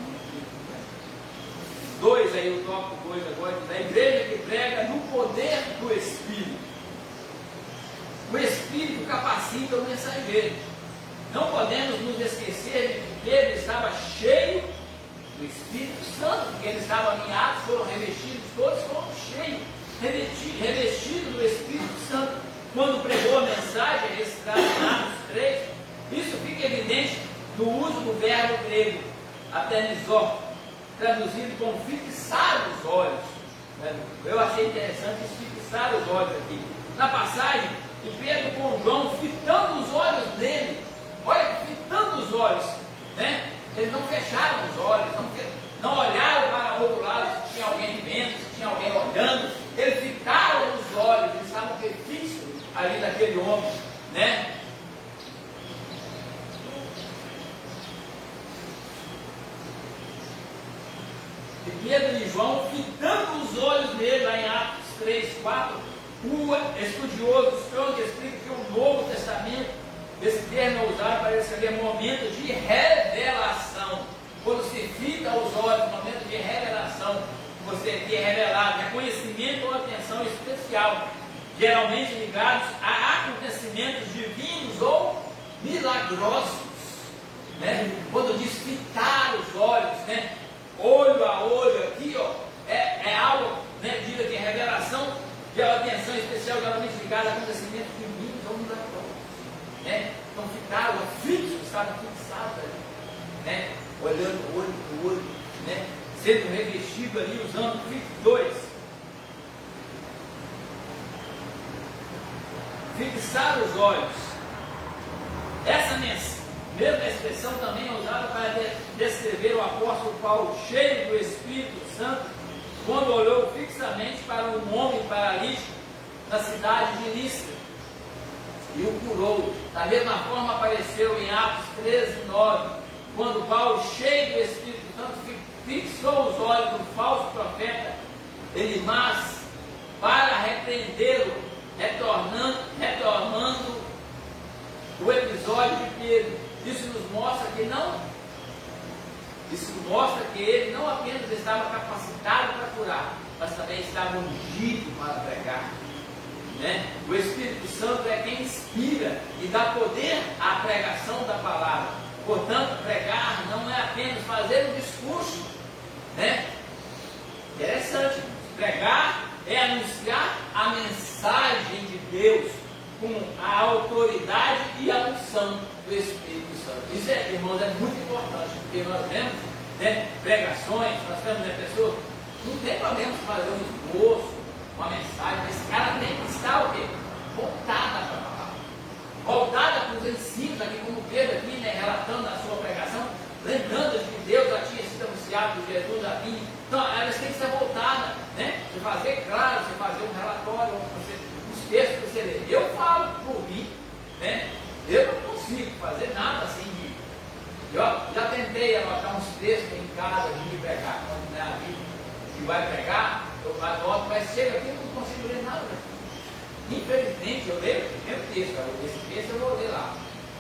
2 aí, o tópico 2 agora, da igreja que prega no poder do Espírito. O Espírito capacita o mensageiro. Não podemos nos esquecer de que Pedro estava cheio do Espírito Santo, porque eles estavam em Atos, foram revestidos, todos foram cheios, revestidos do Espírito Santo. Quando pregou a mensagem, registrada em Atos 3, isso fica evidente no uso do verbo grego, atenizó, traduzido como fixar os olhos. Eu achei interessante isso, fixar os olhos aqui. Na passagem, de Pedro com João fitando os olhos dele, olha, fitando os olhos, né? Eles não fecharam os olhos, não olharam para o outro lado se tinha alguém vendo, se tinha alguém olhando, eles fitaram os olhos, eles estavam fixos ali naquele homem, né? E Pedro e João fitando os olhos nele, lá em Atos 3, 4, o estudioso Strong explica que o Novo Testamento, esse termo é usado para descrever momento de revelação. Quando se fita os olhos, momento de revelação, você aqui é revelado, é conhecimento ou atenção especial, geralmente ligados a acontecimentos divinos ou milagrosos, né? Quando diz fitar os olhos, né? Olho a olho, aqui, ó, é algo, né, de revelação, de atenção especial, geralmente ligada a acontecimentos divinos ou milagrosos, né? Então ficaram fixos, estavam fixados ali, né? Olhando olho por olho, né? Sendo revestido ali, usando fixos 2. Fixar os olhos. Essa mesma expressão também é usada para descrever o apóstolo Paulo cheio do Espírito Santo, quando olhou fixamente para um homem paralítico na cidade de Listra e o curou. Da mesma forma apareceu em Atos 13, 9, quando Paulo, cheio do Espírito Santo, fixou os olhos do falso profeta Elimas para repreendê-lo, retornando o episódio de Pedro. Isso mostra que ele não apenas estava capacitado para curar, mas também estava ungido para pregar, né? O Espírito Santo é quem inspira e dá poder à pregação da palavra. Portanto, pregar não é apenas fazer um discurso, né? Interessante. Pregar é anunciar a mensagem de Deus com a autoridade e a unção do Espírito Santo. Isso, irmãos, é muito importante, porque nós vemos, né, pregações, nós vemos, né, pessoas, não tem problema fazer um esboço, uma mensagem, mas esse cara tem que estar o quê? Voltada para a palavra, voltada para os ensinos, aqui como Pedro aqui, né, relatando a sua pregação, lembrando de que Deus já tinha sido anunciado por Jesus a vinda. Então, elas têm que ser voltadas, né? Você fazer claro, você fazer um relatório, os textos que você lê. Eu falo por mim, né? Eu não consigo fazer nada assim eu já tentei anotar uns textos em casa de pregar, quando né, a vida que vai pregar, eu anoto, mas chega aqui e não consigo ler nada. Infelizmente, eu leio o primeiro texto, esse texto eu vou ler lá,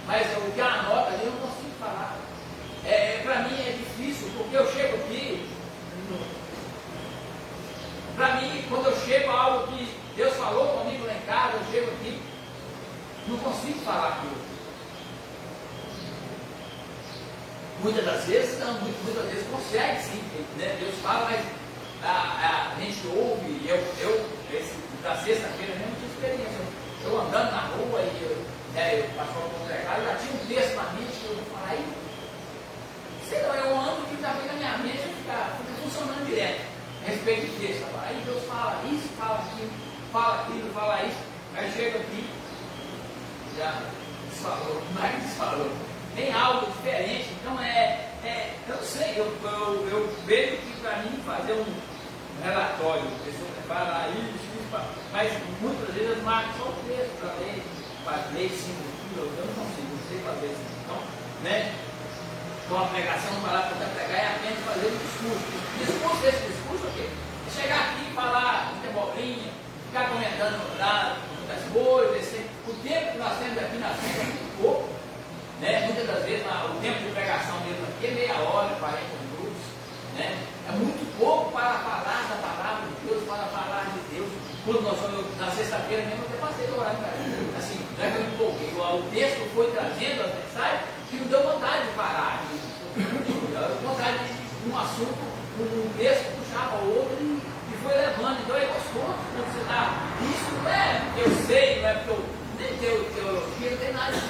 mas o que anota ali eu não consigo falar. Para mim é difícil, porque eu chego aqui, para mim, quando eu chego a algo que Deus falou comigo lá em casa, eu chego aqui, não consigo falar aquilo. Muitas das vezes não, muitas vezes consegue sim, né? Deus fala, mas a gente ouve, da sexta-feira eu não tinha experiência. Eu andando na rua e eu passou por um pregado, eu já tinha um texto na mente que eu vou falar aí. Sei não, eu ando fala aquilo, fala isso, aí chega aqui, já desfalou, mais desfalou. Tem algo diferente, então eu não sei, eu vejo que para mim fazer um relatório, a pessoa prepara isso, mas muitas vezes eu marco só o texto para ler 5 quilos, eu não consigo, não sei fazer isso. Então, né? Então a pregação, não parar para pregar, é apenas fazer um discurso. Esse discurso é o quê? É chegar aqui e falar, não tem bolinha, ficar comentando das coisas, o tempo que nós temos aqui na frente é muito pouco. Né? Muitas das vezes o tempo de pregação mesmo aqui é meia hora, 40 minutos. Né? É muito pouco para falar da palavra de Deus, para falar de Deus. Quando nós fomos na sexta-feira mesmo, eu até passei a orar, assim, não é que eu me empolguei. O texto foi trazendo as mensagens que me deu vontade de parar. Deu vontade de um assunto, um texto puxava o outro e foi levando. Então é gostoso quando você está. Isso não é porque eu sei, não é porque eu nem tenho teologia, não tem nada disso.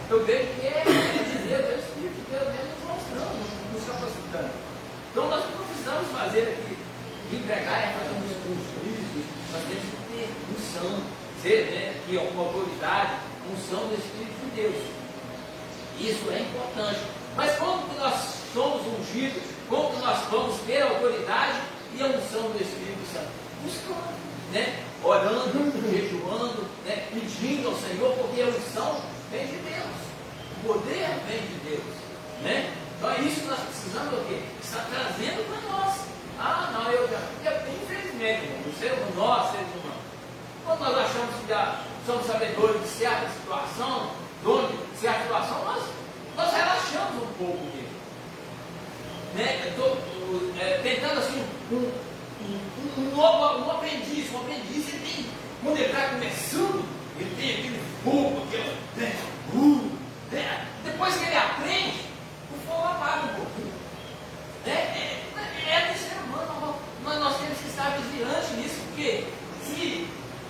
Eu vejo que é de Deus, é o Espírito de Deus mesmo nos mostrando, nos capacitando. Então nós não precisamos fazer aqui, de pregar é fazer um discurso. Nós temos que ter unção, ser, né, que é uma autoridade, unção do Espírito de Deus. Isso é importante. Mas como que nós somos ungidos? Como que nós vamos ter a autoridade e a unção do Espírito Santo? Buscando, né? Orando, jejuando, né? Pedindo ao Senhor, porque a unção vem de Deus. O poder vem de Deus. Né? Então é isso que nós precisamos do quê? Está trazendo para nós. Ah, não, infelizmente, nós, seres humanos, quando nós achamos que já somos sabedores de certa situação, de certa situação, nós relaxamos um pouco mesmo. Né? Tentando assim, um aprendiz, ele tem, quando ele está começando, ele tem aquele fogo, depois que ele aprende, o fogo apaga um pouquinho. É do ser humano, nós temos que estar vigilantes nisso, porque se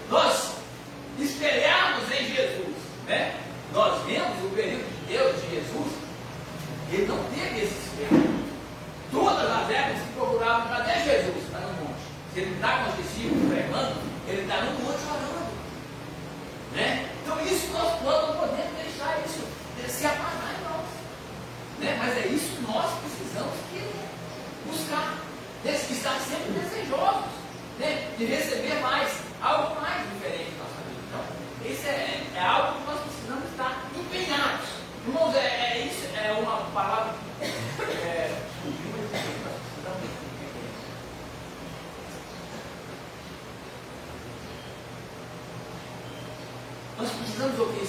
nós esperarmos em Jesus, né? Nós vemos o período de Deus, de Jesus, ele não teve esse espelho. Todas as épocas que procuravam, cadê Jesus? Está no monte. Se ele está com os discípulos pregando, ele está no monte orando. Né? Então isso nós não podemos deixar isso se apagar em nós. Né? Mas é isso que nós precisamos querer, buscar, estar sempre desejosos, né? De receber mais, algo mais diferente na nossa vida. Então, isso é algo que nós precisamos estar empenhados. Irmãos, isso é uma palavra nós precisamos o que?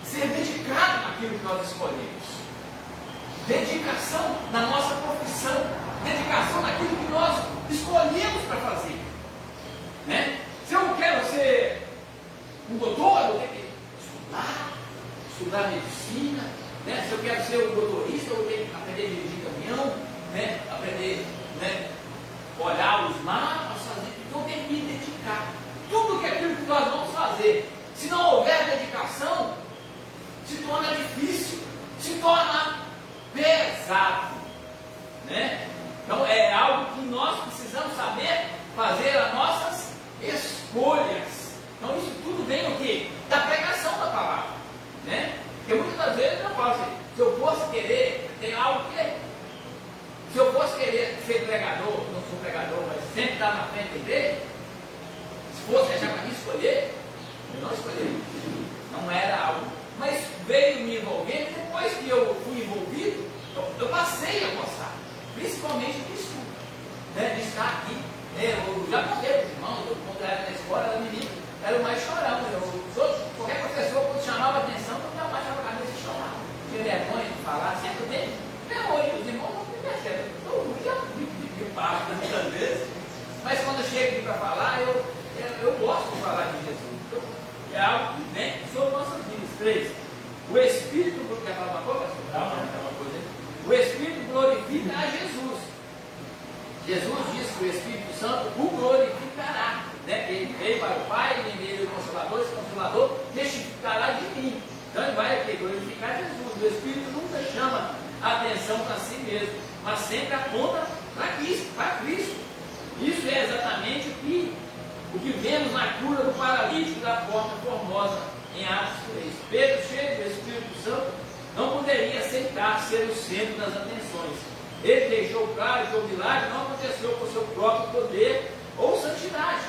Ser dedicado naquilo que nós escolhemos. Dedicação na nossa profissão. Dedicação naquilo que nós escolhemos para fazer. Né? Se eu quero ser um doutor, eu tenho que estudar medicina. Né? Se eu quero ser um motorista, eu tenho que aprender a dirigir caminhão, né? Aprender, né? Olhar os mapas, fazer. Então eu tenho que me dedicar. Tudo que é aquilo que nós vamos fazer, se não houver dedicação, se torna difícil, se torna pesado. Né? Então é algo que nós precisamos saber fazer as nossas escolhas. Então isso tudo vem o quê? Da pregação da palavra. Né? Porque muitas das vezes eu falo assim, se eu fosse querer, tem algo que se eu fosse querer ser pregador, não sou pregador, mas sempre estar na frente da igreja, se fosse deixar para mim escolher, eu não escolheria. Não era algo. Mas veio me envolvendo, e depois que eu fui envolvido, eu passei a gostar. Principalmente disso, né, de estar aqui. Eu já contei para os irmãos, quando eu era na escola, era menino, era o mais chorão. Qualquer professor, quando chamava a atenção, eu já baixava a cabeça e chorava. Tinha vergonha de falar, sempre bem. Até hoje, os irmãos não me percebem. Eu já me parto muitas vezes. Mas quando eu chego aqui para falar, eu gosto de falar de Jesus. Então, é algo que vem sobre nossas vidas. 3. O Espírito, quer falar uma coisa? O Espírito glorifica a Jesus. Jesus disse que o Espírito Santo o glorificará. Né? Ele veio para o Pai, ele enviou o Consolador, esse Consolador testificará de mim. Então ele vai aqui glorificar Jesus. O Espírito nunca chama a atenção para si mesmo, mas sempre aponta para Cristo. Isso é exatamente o que O que vemos na cura do paralítico da porta formosa em Atos 3. Pedro, cheio do Espírito Santo, não poderia aceitar ser o centro das atenções. Ele deixou claro que o milagre não aconteceu por seu próprio poder ou santidade.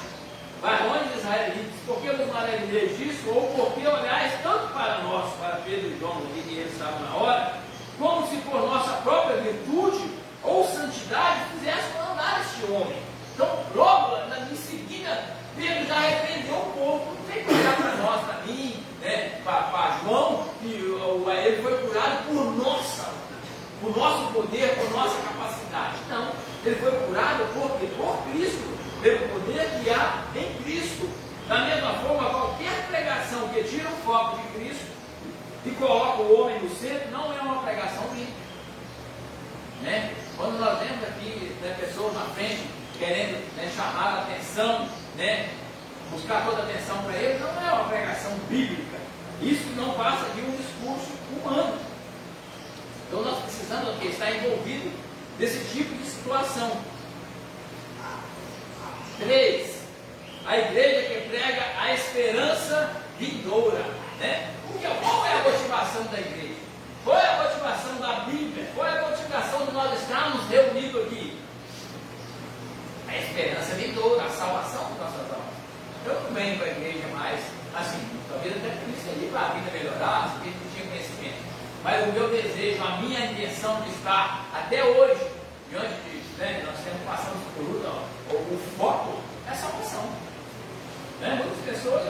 Varões israelitas, porque vos maravilhais disso, ou porque olhais tanto para nós, para Pedro e João, que eles estavam na hora, como se por nossa própria virtude ou santidade fizéssemos andar este homem. Então, logo em seguida, Pedro já repreendeu o povo. Não tem que olhar para nós, para mim, né, para João, que ele foi curado por nosso poder, por nossa capacidade. Não, ele foi curado por Cristo, pelo poder que há em Cristo. Da mesma forma, qualquer pregação que tira o foco de Cristo e coloca o homem no centro, não é uma pregação bíblica. Né? Quando nós vemos aqui, né, pessoas na frente querendo, né, chamar a atenção, né, buscar toda a atenção para ele, não é uma pregação bíblica. Isso não passa de um discurso humano. Então nós precisamos estar envolvido nesse tipo de situação. 3. A igreja que prega a esperança vindoura. Né? Qual é a motivação da igreja? Qual é a motivação da Bíblia? Qual é a motivação de nós estarmos reunidos aqui? A esperança vindoura, a salvação de nossas almas. Eu não venho para a igreja mais, assim, talvez até por isso aí, para a vida melhorar, porque não tinha conhecimento. Mas o meu desejo, a minha intenção de estar até hoje, diante de, né, nós temos passando por luta, o foco é a salvação. Né? Muitas pessoas,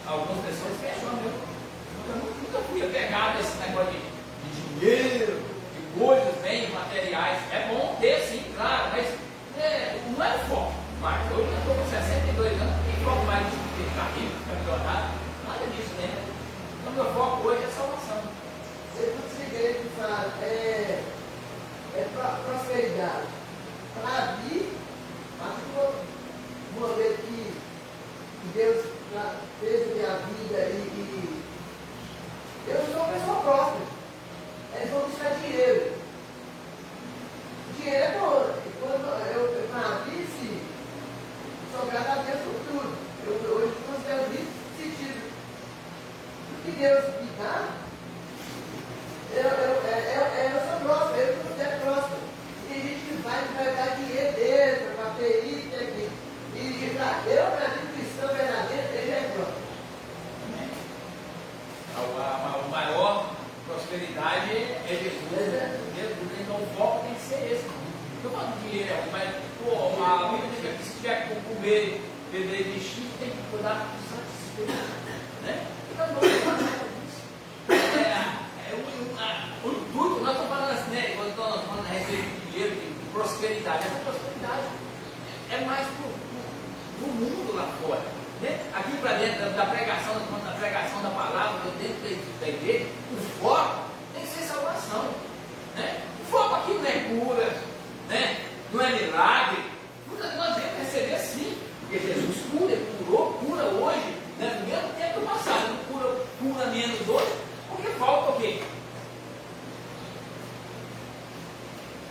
algumas pessoas questionam, eu nunca fui apegado a esse negócio de dinheiro, de coisas, bens materiais. É bom ter, sim, claro, mas não é o foco. Mas hoje eu estou com 62 anos, não tem foco mais de ficar rico, campeonato, nada disso, né? Então, meu foco hoje é salvação. Você igreja que fala, é prosperidade. Para vir, mas o momento que Deus fez minha vida e eu sou uma pessoa próspera. Eles vão buscar dinheiro. Dinheiro é bom. Quando eu nasci, sou grato a Deus por tudo. Eu hoje considero isso sentido. O que Deus me dá, eu sou próspero, eu considero próspero. E tem gente que vai dar dinheiro dentro, para ter isso, ter aquilo. E para mim, cristão verdadeiro, ele é próspero. A maior prosperidade é Jesus. Então o foco tem que ser esse. Não estou falando de dinheiro, mas a Bíblia diz que se tiver que comer, beber e vestir, tem que cuidar do Santo Espírito. Né? Então não é nada disso. O intuito, nós estamos falando assim, né? Quando nós estamos falando a respeito de dinheiro, de prosperidade, essa prosperidade é mais para o mundo lá fora. Né? Aqui para dentro da pregação da palavra, dentro da igreja, o foco tem que ser salvação. Né? O foco aqui não é cura, né? Não é milagre. Nós devemos receber sim, porque Jesus cura, ele cura hoje, né? No mesmo tempo do passado, não cura menos hoje, porque falta o quê?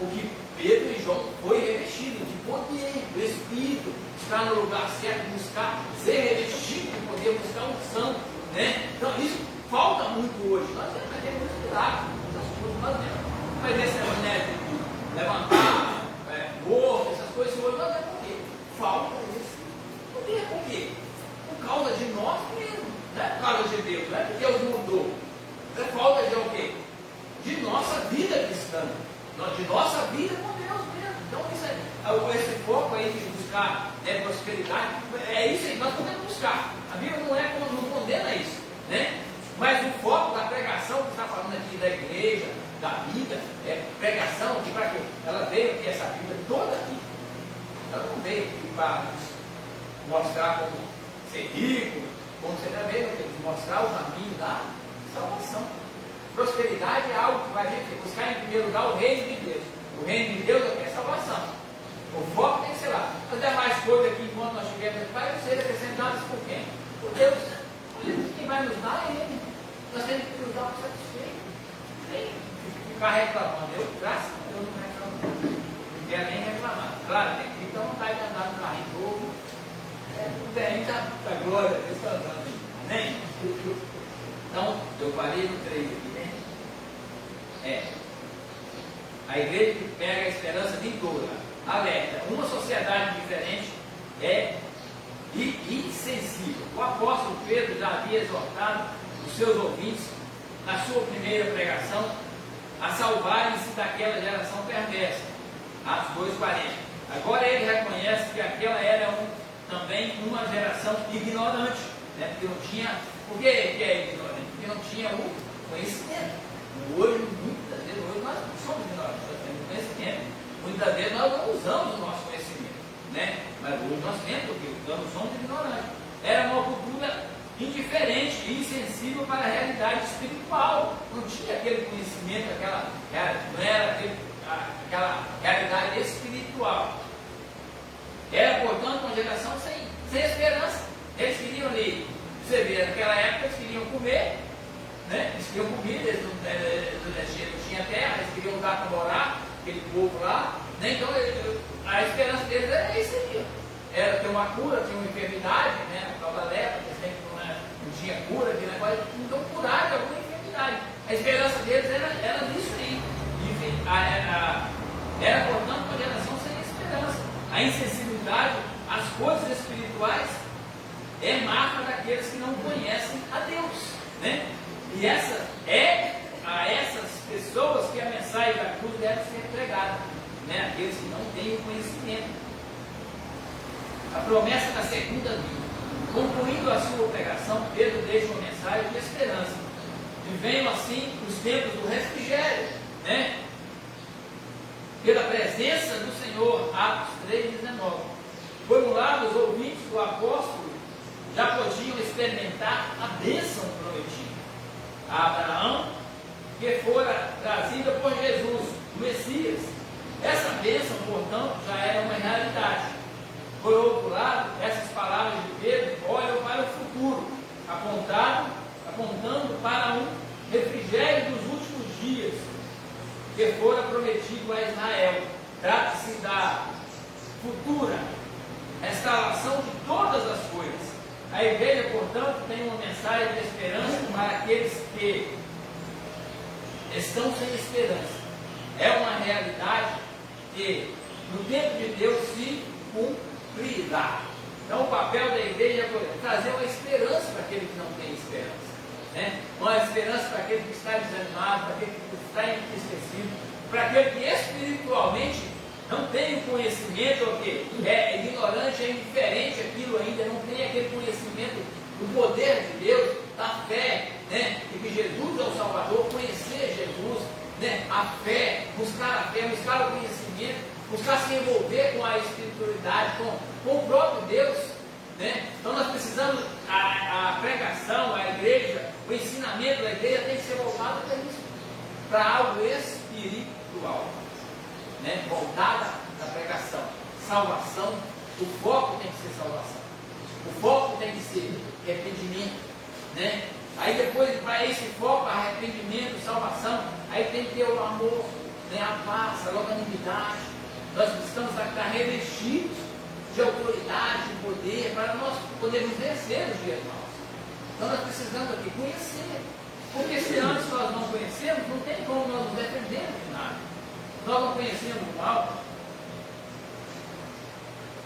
O que Pedro e João foi revestido de poder, do Espírito, estar no lugar certo, buscar ser revestido de poder, buscar unção, né? Então isso falta muito hoje. Nós temos muitos milagres, muitas coisas, nós temos. Mas esse negócio de levantar, morto, essas coisas hoje, nós temos o quê? Falta isso. Por quê? Por causa de nós mesmos, não é por causa de Deus, não é porque Deus mudou. É falta de o quê? De nossa vida cristã. De nossa vida com Deus mesmo. Então, esse foco aí de buscar prosperidade, é isso aí, nós podemos buscar. A Bíblia não condena isso, né? Mas o foco da pregação que está falando aqui da igreja, da vida, é pregação que para quê? Ela veio aqui, essa Bíblia toda aqui. Ela não veio aqui para mostrar como ser rico, como você também mostrar o caminho da salvação. Prosperidade é algo que vai buscar em primeiro lugar o reino de Deus. O reino de Deus é a salvação. O foco tem que ser lá. As demais coisas aqui, enquanto nós estivermos, vai ser acrescentadas por quem? Por Deus. Quem vai nos dar é Ele. Nós temos que nos dar por satisfeito. Tem que ficar reclamando. Eu, graças a Deus, não reclamo. Não quero nem reclamar. Claro, tem que ter vontade de andar no carrinho novo. Bem, tá glória, Deus está dando. Amém? Então, eu parei no 3 aqui, né? A igreja que pega a esperança vindoura, alerta, uma sociedade diferente é insensível. O apóstolo Pedro já havia exortado os seus ouvintes, na sua primeira pregação, a salvarem-se daquela geração perversa, Atos 2,40. Agora ele reconhece que aquela era também uma geração ignorante, né? Porque não tinha. Por que é ignorante? Porque não tinha o conhecimento. Hoje, muitas vezes, nós não somos ignorantes, nós temos conhecimento. Muitas vezes nós não usamos o nosso conhecimento, né? Mas hoje nós temos, porque nós não somos ignorantes. Era uma cultura indiferente e insensível para a realidade espiritual. Não tinha aquele conhecimento, não era aquela realidade espiritual. Era, portanto, uma geração sem esperança. Eles queriam ali, você vê, naquela época eles queriam comer, né? Eles queriam comida, eles não tinham terra, eles queriam lugar para morar, aquele povo lá, né? Então a esperança deles era isso aí. Era ter uma cura, tinha uma enfermidade, né? A tal da lepra, não tinha cura, aquele negócio, então curar de alguma enfermidade. A esperança deles era nisso aí. Era, portanto, uma geração sem esperança. A insensibilidade às coisas espirituais é marca daqueles que não conhecem a Deus, né? E a essas pessoas que a mensagem da cruz deve ser pregada, né? Aqueles que não têm o conhecimento. A promessa da segunda vinda. Concluindo a sua pregação, Pedro deixa uma mensagem de esperança. E venham assim os tempos do refrigério, né? Pela presença do Senhor, Atos 3,19. Por um lado, os ouvintes do apóstolo já podiam experimentar a bênção prometida a Abraão, que fora trazida por Jesus, o Messias. Essa bênção, portanto, já era uma realidade. Por outro lado, essas palavras de Pedro olham para o futuro, apontando para um refrigério dos últimos dias, que fora prometido a Israel. Trata-se da futura restauração de todas as coisas. A igreja, portanto, tem uma mensagem de esperança para aqueles que estão sem esperança. É uma realidade que no tempo de Deus se cumprirá. Então o papel da igreja é trazer uma esperança para aquele que não tem esperança, né? Uma esperança para aquele que está desanimado, para aquele que está entristecido, para aquele que espiritualmente não tem o conhecimento, ou que é ignorante, é indiferente aquilo ainda, não tem aquele conhecimento do poder de Deus, da fé, né? E que Jesus é o Salvador, conhecer Jesus, né? A fé, buscar o conhecimento, buscar se envolver com a espiritualidade, com o próprio Deus, né? Então nós precisamos, a pregação, a igreja, o ensinamento da igreja tem que ser voltado para isso, para algo espiritual, né? Voltada na pregação, salvação. O foco tem que ser salvação, o foco tem que ser arrependimento, né? Aí depois, para esse foco, arrependimento, salvação, aí tem que ter o amor, né? A paz, a longanimidade. Nós precisamos estar revestidos de autoridade, de poder, para nós podermos vencer os dias maus. Então nós precisamos aqui conhecer, porque se antes nós não conhecemos, não tem como nós nos defendermos de nada. Nós não conhecemos o mal,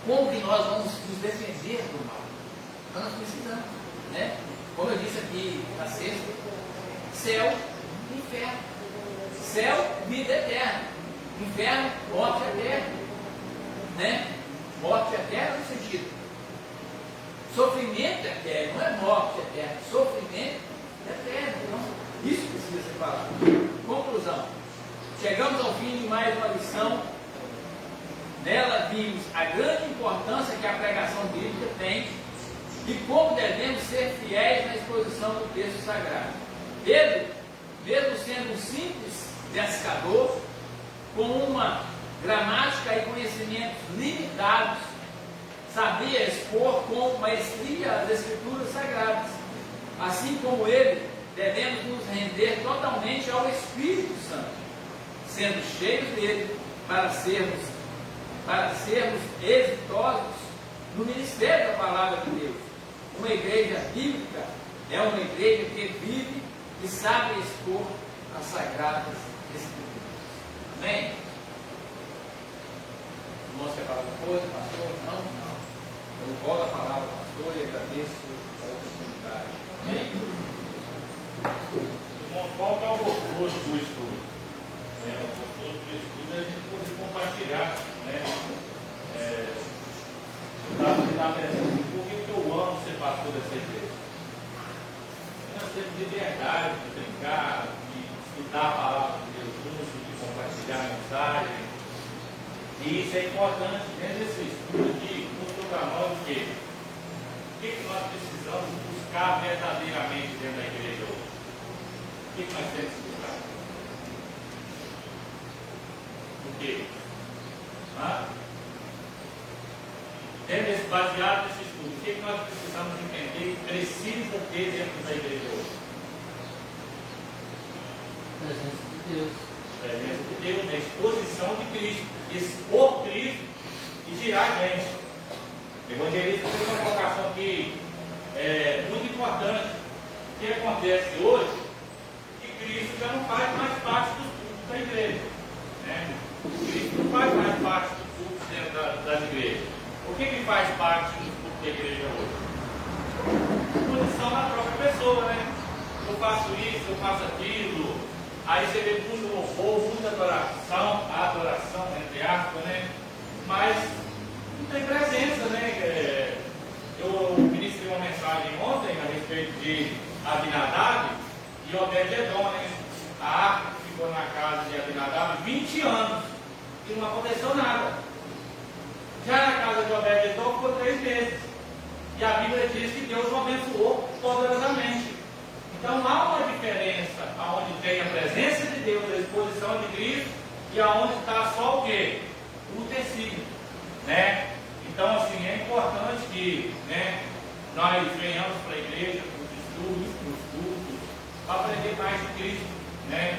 como que nós vamos nos defender do mal? Então nós precisamos, né? Como eu disse aqui na sexta, céu e inferno. Céu, vida eterna. Inferno, morte eterna, né? Morte eterna no sentido sofrimento eterno, não é morte eterna, sofrimento eterno. Então, isso precisa ser falado. Conclusão: chegamos ao fim de mais uma lição. Nela vimos a grande importância que a pregação bíblica tem e como devemos ser fiéis na exposição do texto sagrado. Pedro, mesmo sendo um simples pescador, com uma gramática e conhecimentos limitados, sabia expor com maestria as Escrituras Sagradas. Assim como ele, devemos nos render totalmente ao Espírito Santo, sendo cheios dele para sermos exitosos no ministério da palavra de Deus. Uma igreja bíblica é uma igreja que vive e sabe expor as sagradas escrituras. Amém? Irmãos, quer falar alguma coisa, pastor? Não? Não. Eu volto a palavra, pastor, e agradeço a oportunidade. Amém? Irmãos, qual que é o gostoso do estudo? O gostoso do estudo é a gente poder compartilhar, né? Eu estava pensando assim, por que eu amo ser pastor dessa igreja? Nós temos liberdade de brincar, de estudar a palavra de Deus juntos, de compartilhar a mensagem. E isso é importante dentro desse estudo que mostrou para nós o quê? O que nós precisamos buscar verdadeiramente dentro da igreja hoje? O que nós temos que buscar? O quê? Baseado nesse estudo, o que nós precisamos entender que precisa ter dentro da igreja hoje? Presença de Deus. Presença de Deus, a exposição de Cristo, expor Cristo e tirar a gente. O evangelista fez uma colocação aqui muito importante. O que acontece hoje? Que Cristo já não faz mais parte dos cultos da igreja. Né? Cristo não faz mais parte dos cultos dentro das igrejas. O que faz parte dos cultos da igreja hoje? Exposição da própria pessoa, né? Eu faço isso, eu faço aquilo. Aí você vê muito louvor, muita adoração, entre aspas, né? Mas não tem presença, né? Eu ministrei uma mensagem ontem a respeito de Abinadab e Obed-Edom, né? A arca que ficou na casa de Abinadab 20 anos e não aconteceu nada. Já na casa de Obed-Edom ficou 3 meses. E a Bíblia diz que Deus o abençoou poderosamente. Então há uma diferença onde tem a presença de Deus, a exposição de Cristo, e aonde está só o quê? O tecido. Né? Então, assim, é importante que, né, nós venhamos para a igreja, para os estudos, para os cultos, para aprender mais de Cristo, né?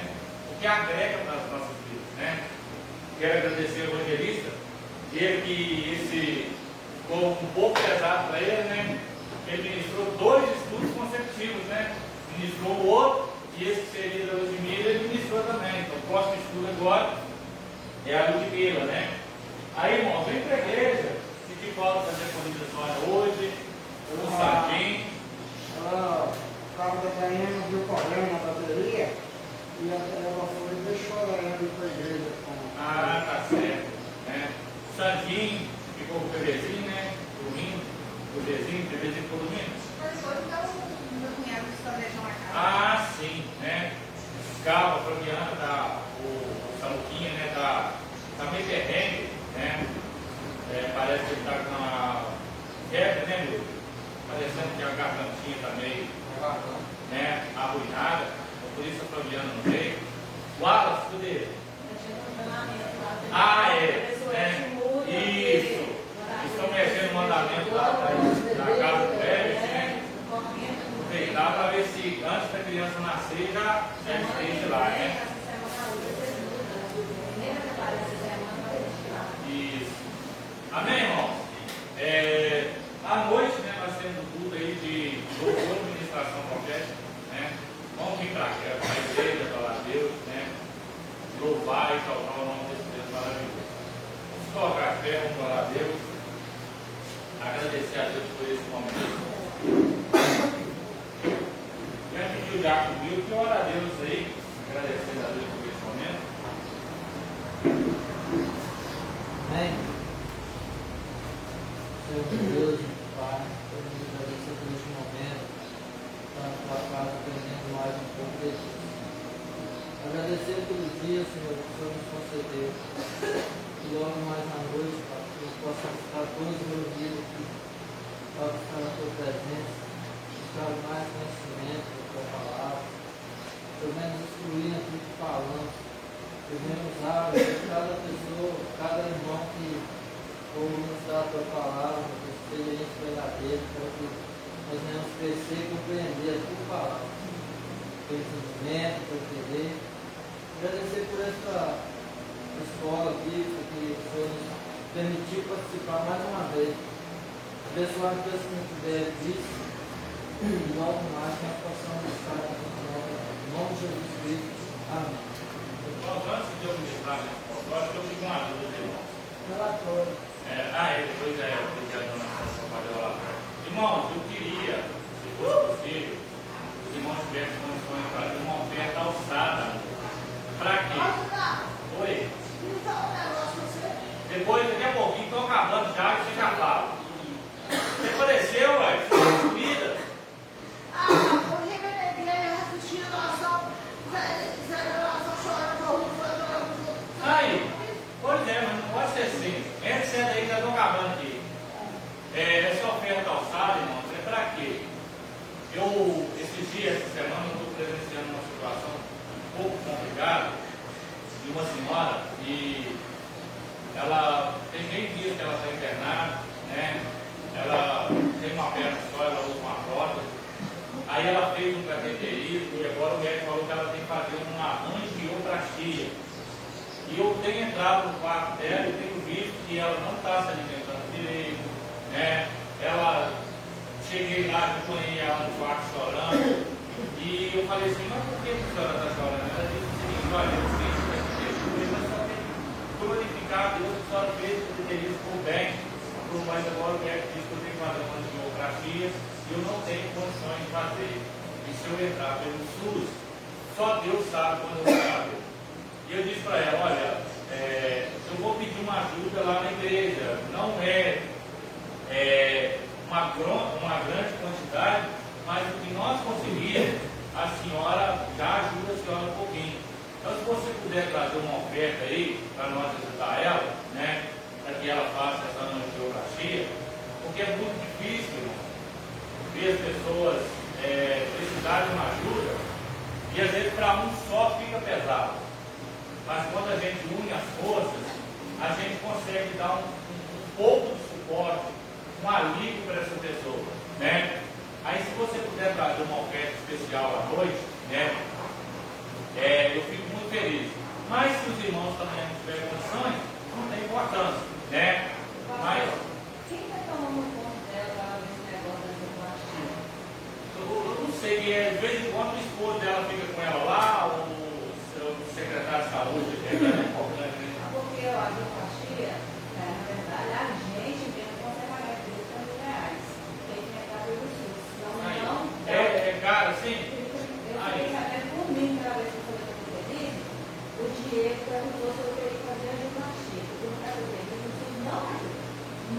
O que agrega para as nossas vidas. Né? Quero agradecer ao evangelista, ele que esse ficou um pouco pesado para ele, né? Ele ministrou 2 estudos consecutivos, né? Ministrou o outro, e esse que seria da Ludmila, ele ministrou também. Então, o próximo estudo agora é a Ludmila, né? Aí, irmão, vem para a igreja, se que falta fazer a corrida só hoje, o Sardim. Ela estava desenhando, viu o problema na bateria, e ela foi e deixou ela ir para a igreja. Ah, tá certo. Né? O Sardim ficou com o bebezinho, né? Dormindo. O bebezinho ficou dormindo. Ah, sim, né? Escala, a Fabiana, o Samuquinha, né? Tá meio perrengue, né? Parece que ele tá com uma quebra, né, meu? Parecendo que a gargantinha tá meio, né? Arruinada. Por isso a Fabiana não veio. O Alas, cadê? Ah, é. Isso. Estão mexendo no mandamento lá da casa do velho, né? Aproveitar para ver se antes da criança nascer já esteja lá, né? Isso. Amém, irmãos? À noite, né, nós temos um culto aí de louvor e ministração profética, né? Vamos vir para a igreja, para lá Deus, né? Louvar e exaltar o nome desse Deus maravilhoso. Vamos colocar a fé, vamos falar a Deus. Agradecer a Deus por esse momento. Quero pedir o Diácono Bill que ora a Deus aí, agradecendo a Deus por esse momento. Amém. Senhor Deus, Pai, eu te agradeço por este momento, para a tua casa, aprendendo mais um pouco de ti. Agradecer pelos dias, Senhor, que o Senhor nos concedeu. E logo mais na noite, Pai, que nós possamos estar todos reunidos aqui, para buscar a tua presença, buscar mais conhecimento da tua palavra, pelo menos instruir aquilo que falamos, pelo menos cada pessoa, cada irmão que ouve nos dar a tua palavra, que seja gente verdadeiro, para que nós venhamos crescer e compreender a tua palavra, pelo entendimento, pelo entender. Agradecer por essa escola bíblica que o Senhor nos permitiu participar mais uma vez. Abençoado Deus que nos puder disso, e logo mais nós possamos estar em nome de Jesus Cristo. Amém. Irmãos, antes de eu ministrar nesse propósito, eu tive uma ajuda, irmãos. Relatório. Depois eu pedi a dona Sessão para falar. Irmãos, eu queria, se fosse possível, os irmãos tivessem condições de fazer uma oferta alçada. Para quê? Oi? Depois, daqui a pouquinho, estou acabando já, que você já fala. Você apareceu, ué? Você fez comida? Aí, pois é, mas não pode ser assim. Entra cedo aí que já estou acabando aqui. Essa oferta alçada, irmãos, é para quê? Esses dias, essa semana, eu estou presenciando uma situação um pouco complicada de uma senhora e ela tem meio dia que ela está internada, né? Ela tem uma perna só, ela usa uma prótese. Aí ela fez um cateterismo e agora o médico falou que ela tem que fazer uma angioplastia. E eu tenho entrado no quarto dela e tenho visto que ela não está se alimentando direito, né? Cheguei lá, acompanhei ela no quarto chorando. E eu falei assim, mas por que a senhora está chorando? Ela disse o seguinte, olha, eu fiz o cateterismo, mas só tem que glorificar a Deus, a senhora fez o cateterismo por bem. Mas agora o médico diz que eu tenho que fazer uma angiografia e eu não tenho condições de fazer. E se eu entrar pelo SUS, só Deus sabe quando eu vou fazer. E eu disse para ela, olha, eu vou pedir uma ajuda lá na igreja. Não é uma grande quantidade, mas o que nós conseguirmos, a senhora já ajuda a senhora um pouquinho. Então, se você puder trazer uma oferta aí para nós ajudar ela, né? Para que ela faça essa angiografia, porque é muito difícil, irmão, ver as pessoas precisarem de uma ajuda e às vezes para um só fica pesado. Mas quando a gente une as forças, a gente consegue dar um pouco de suporte, um alívio para essa pessoa, né? Aí se você puder trazer uma oferta especial à noite, né? Eu fico muito feliz. Mas se os irmãos também não tiverem condições, não tem importância, né? Mas quem está tomando conta dela nesse negócio da angioplastia? eu não sei, de vez em quando o esposo dela fica com ela lá, o secretário de saúde, é importante, né? Porque a angioplastia, na verdade, a gente mesmo consegue pagar R$30 tem que entrar pelo SUS. Não, É caro, sim? eu fiquei sabendo por mim, cada vez que eu falei com o Denise, o Diego perguntou se eu queria fazer angioplastia. Eu não quero ver, o SUS não ajuda.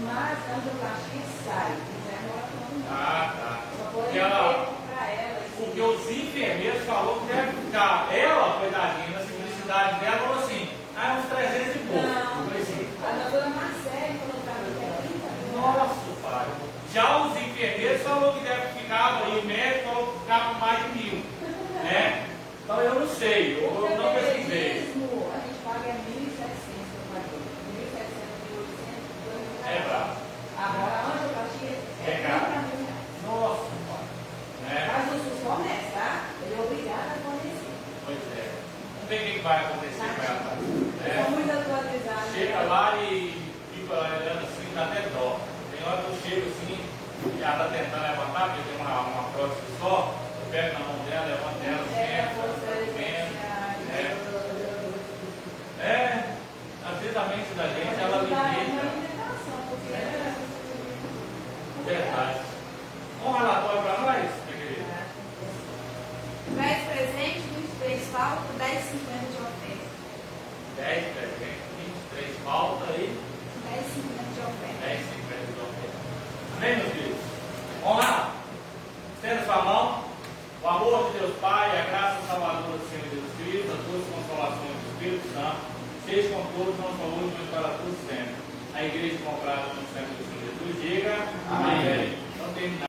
Mas a angioplastia sai, quiser morar com o Tá. só pode para ela. Porque os enfermeiros falaram que deve ficar. Ela, coitadinha, na simplicidade dela, falou assim, uns 300 e pouco. Não, Falei assim, a doutora Marcele falou para mim que é 30. nossa, pai. Já os enfermeiros falaram que deve ficar, e o médico falou que ficava com mais de 1.000. Né? Então eu não sei, eu não pesquisei. A gente paga 1.700 no país. 1.700, 1.800, 2.000. É bravo. Agora a angioplastia é caro. R$30. Nossa, pai. Né? Mas o SUS fornece, tá? Ele é obrigado a fornecer. Pois é. Vamos ver o que vai acontecer com ela. São muito atualizados. Chega lá e fica olhando assim, dá até dó. Tem hora que eu chego assim, e ela está tentando levantar, porque tem uma prótese só, eu pego na mão dela, levanto ela, às vezes a mente da gente, ela limita. Verdade. Um relatório para nós, minha querida? 10 presentes, 23 falta, 10,50 de oferta. 10 presentes, 23 falta e 10,50 de oferta. 10,50 de oferta. Amém, meus filhos? Vamos lá? Estenda sua mão. O amor de Deus Pai, a graça do Salvador do Senhor Jesus Cristo, as duas consolações do Espírito Santo, seja com todos, não só hoje, mas para todos sempre. A igreja comprada no sangue do Senhor Jesus, diga amém. Não tem nada.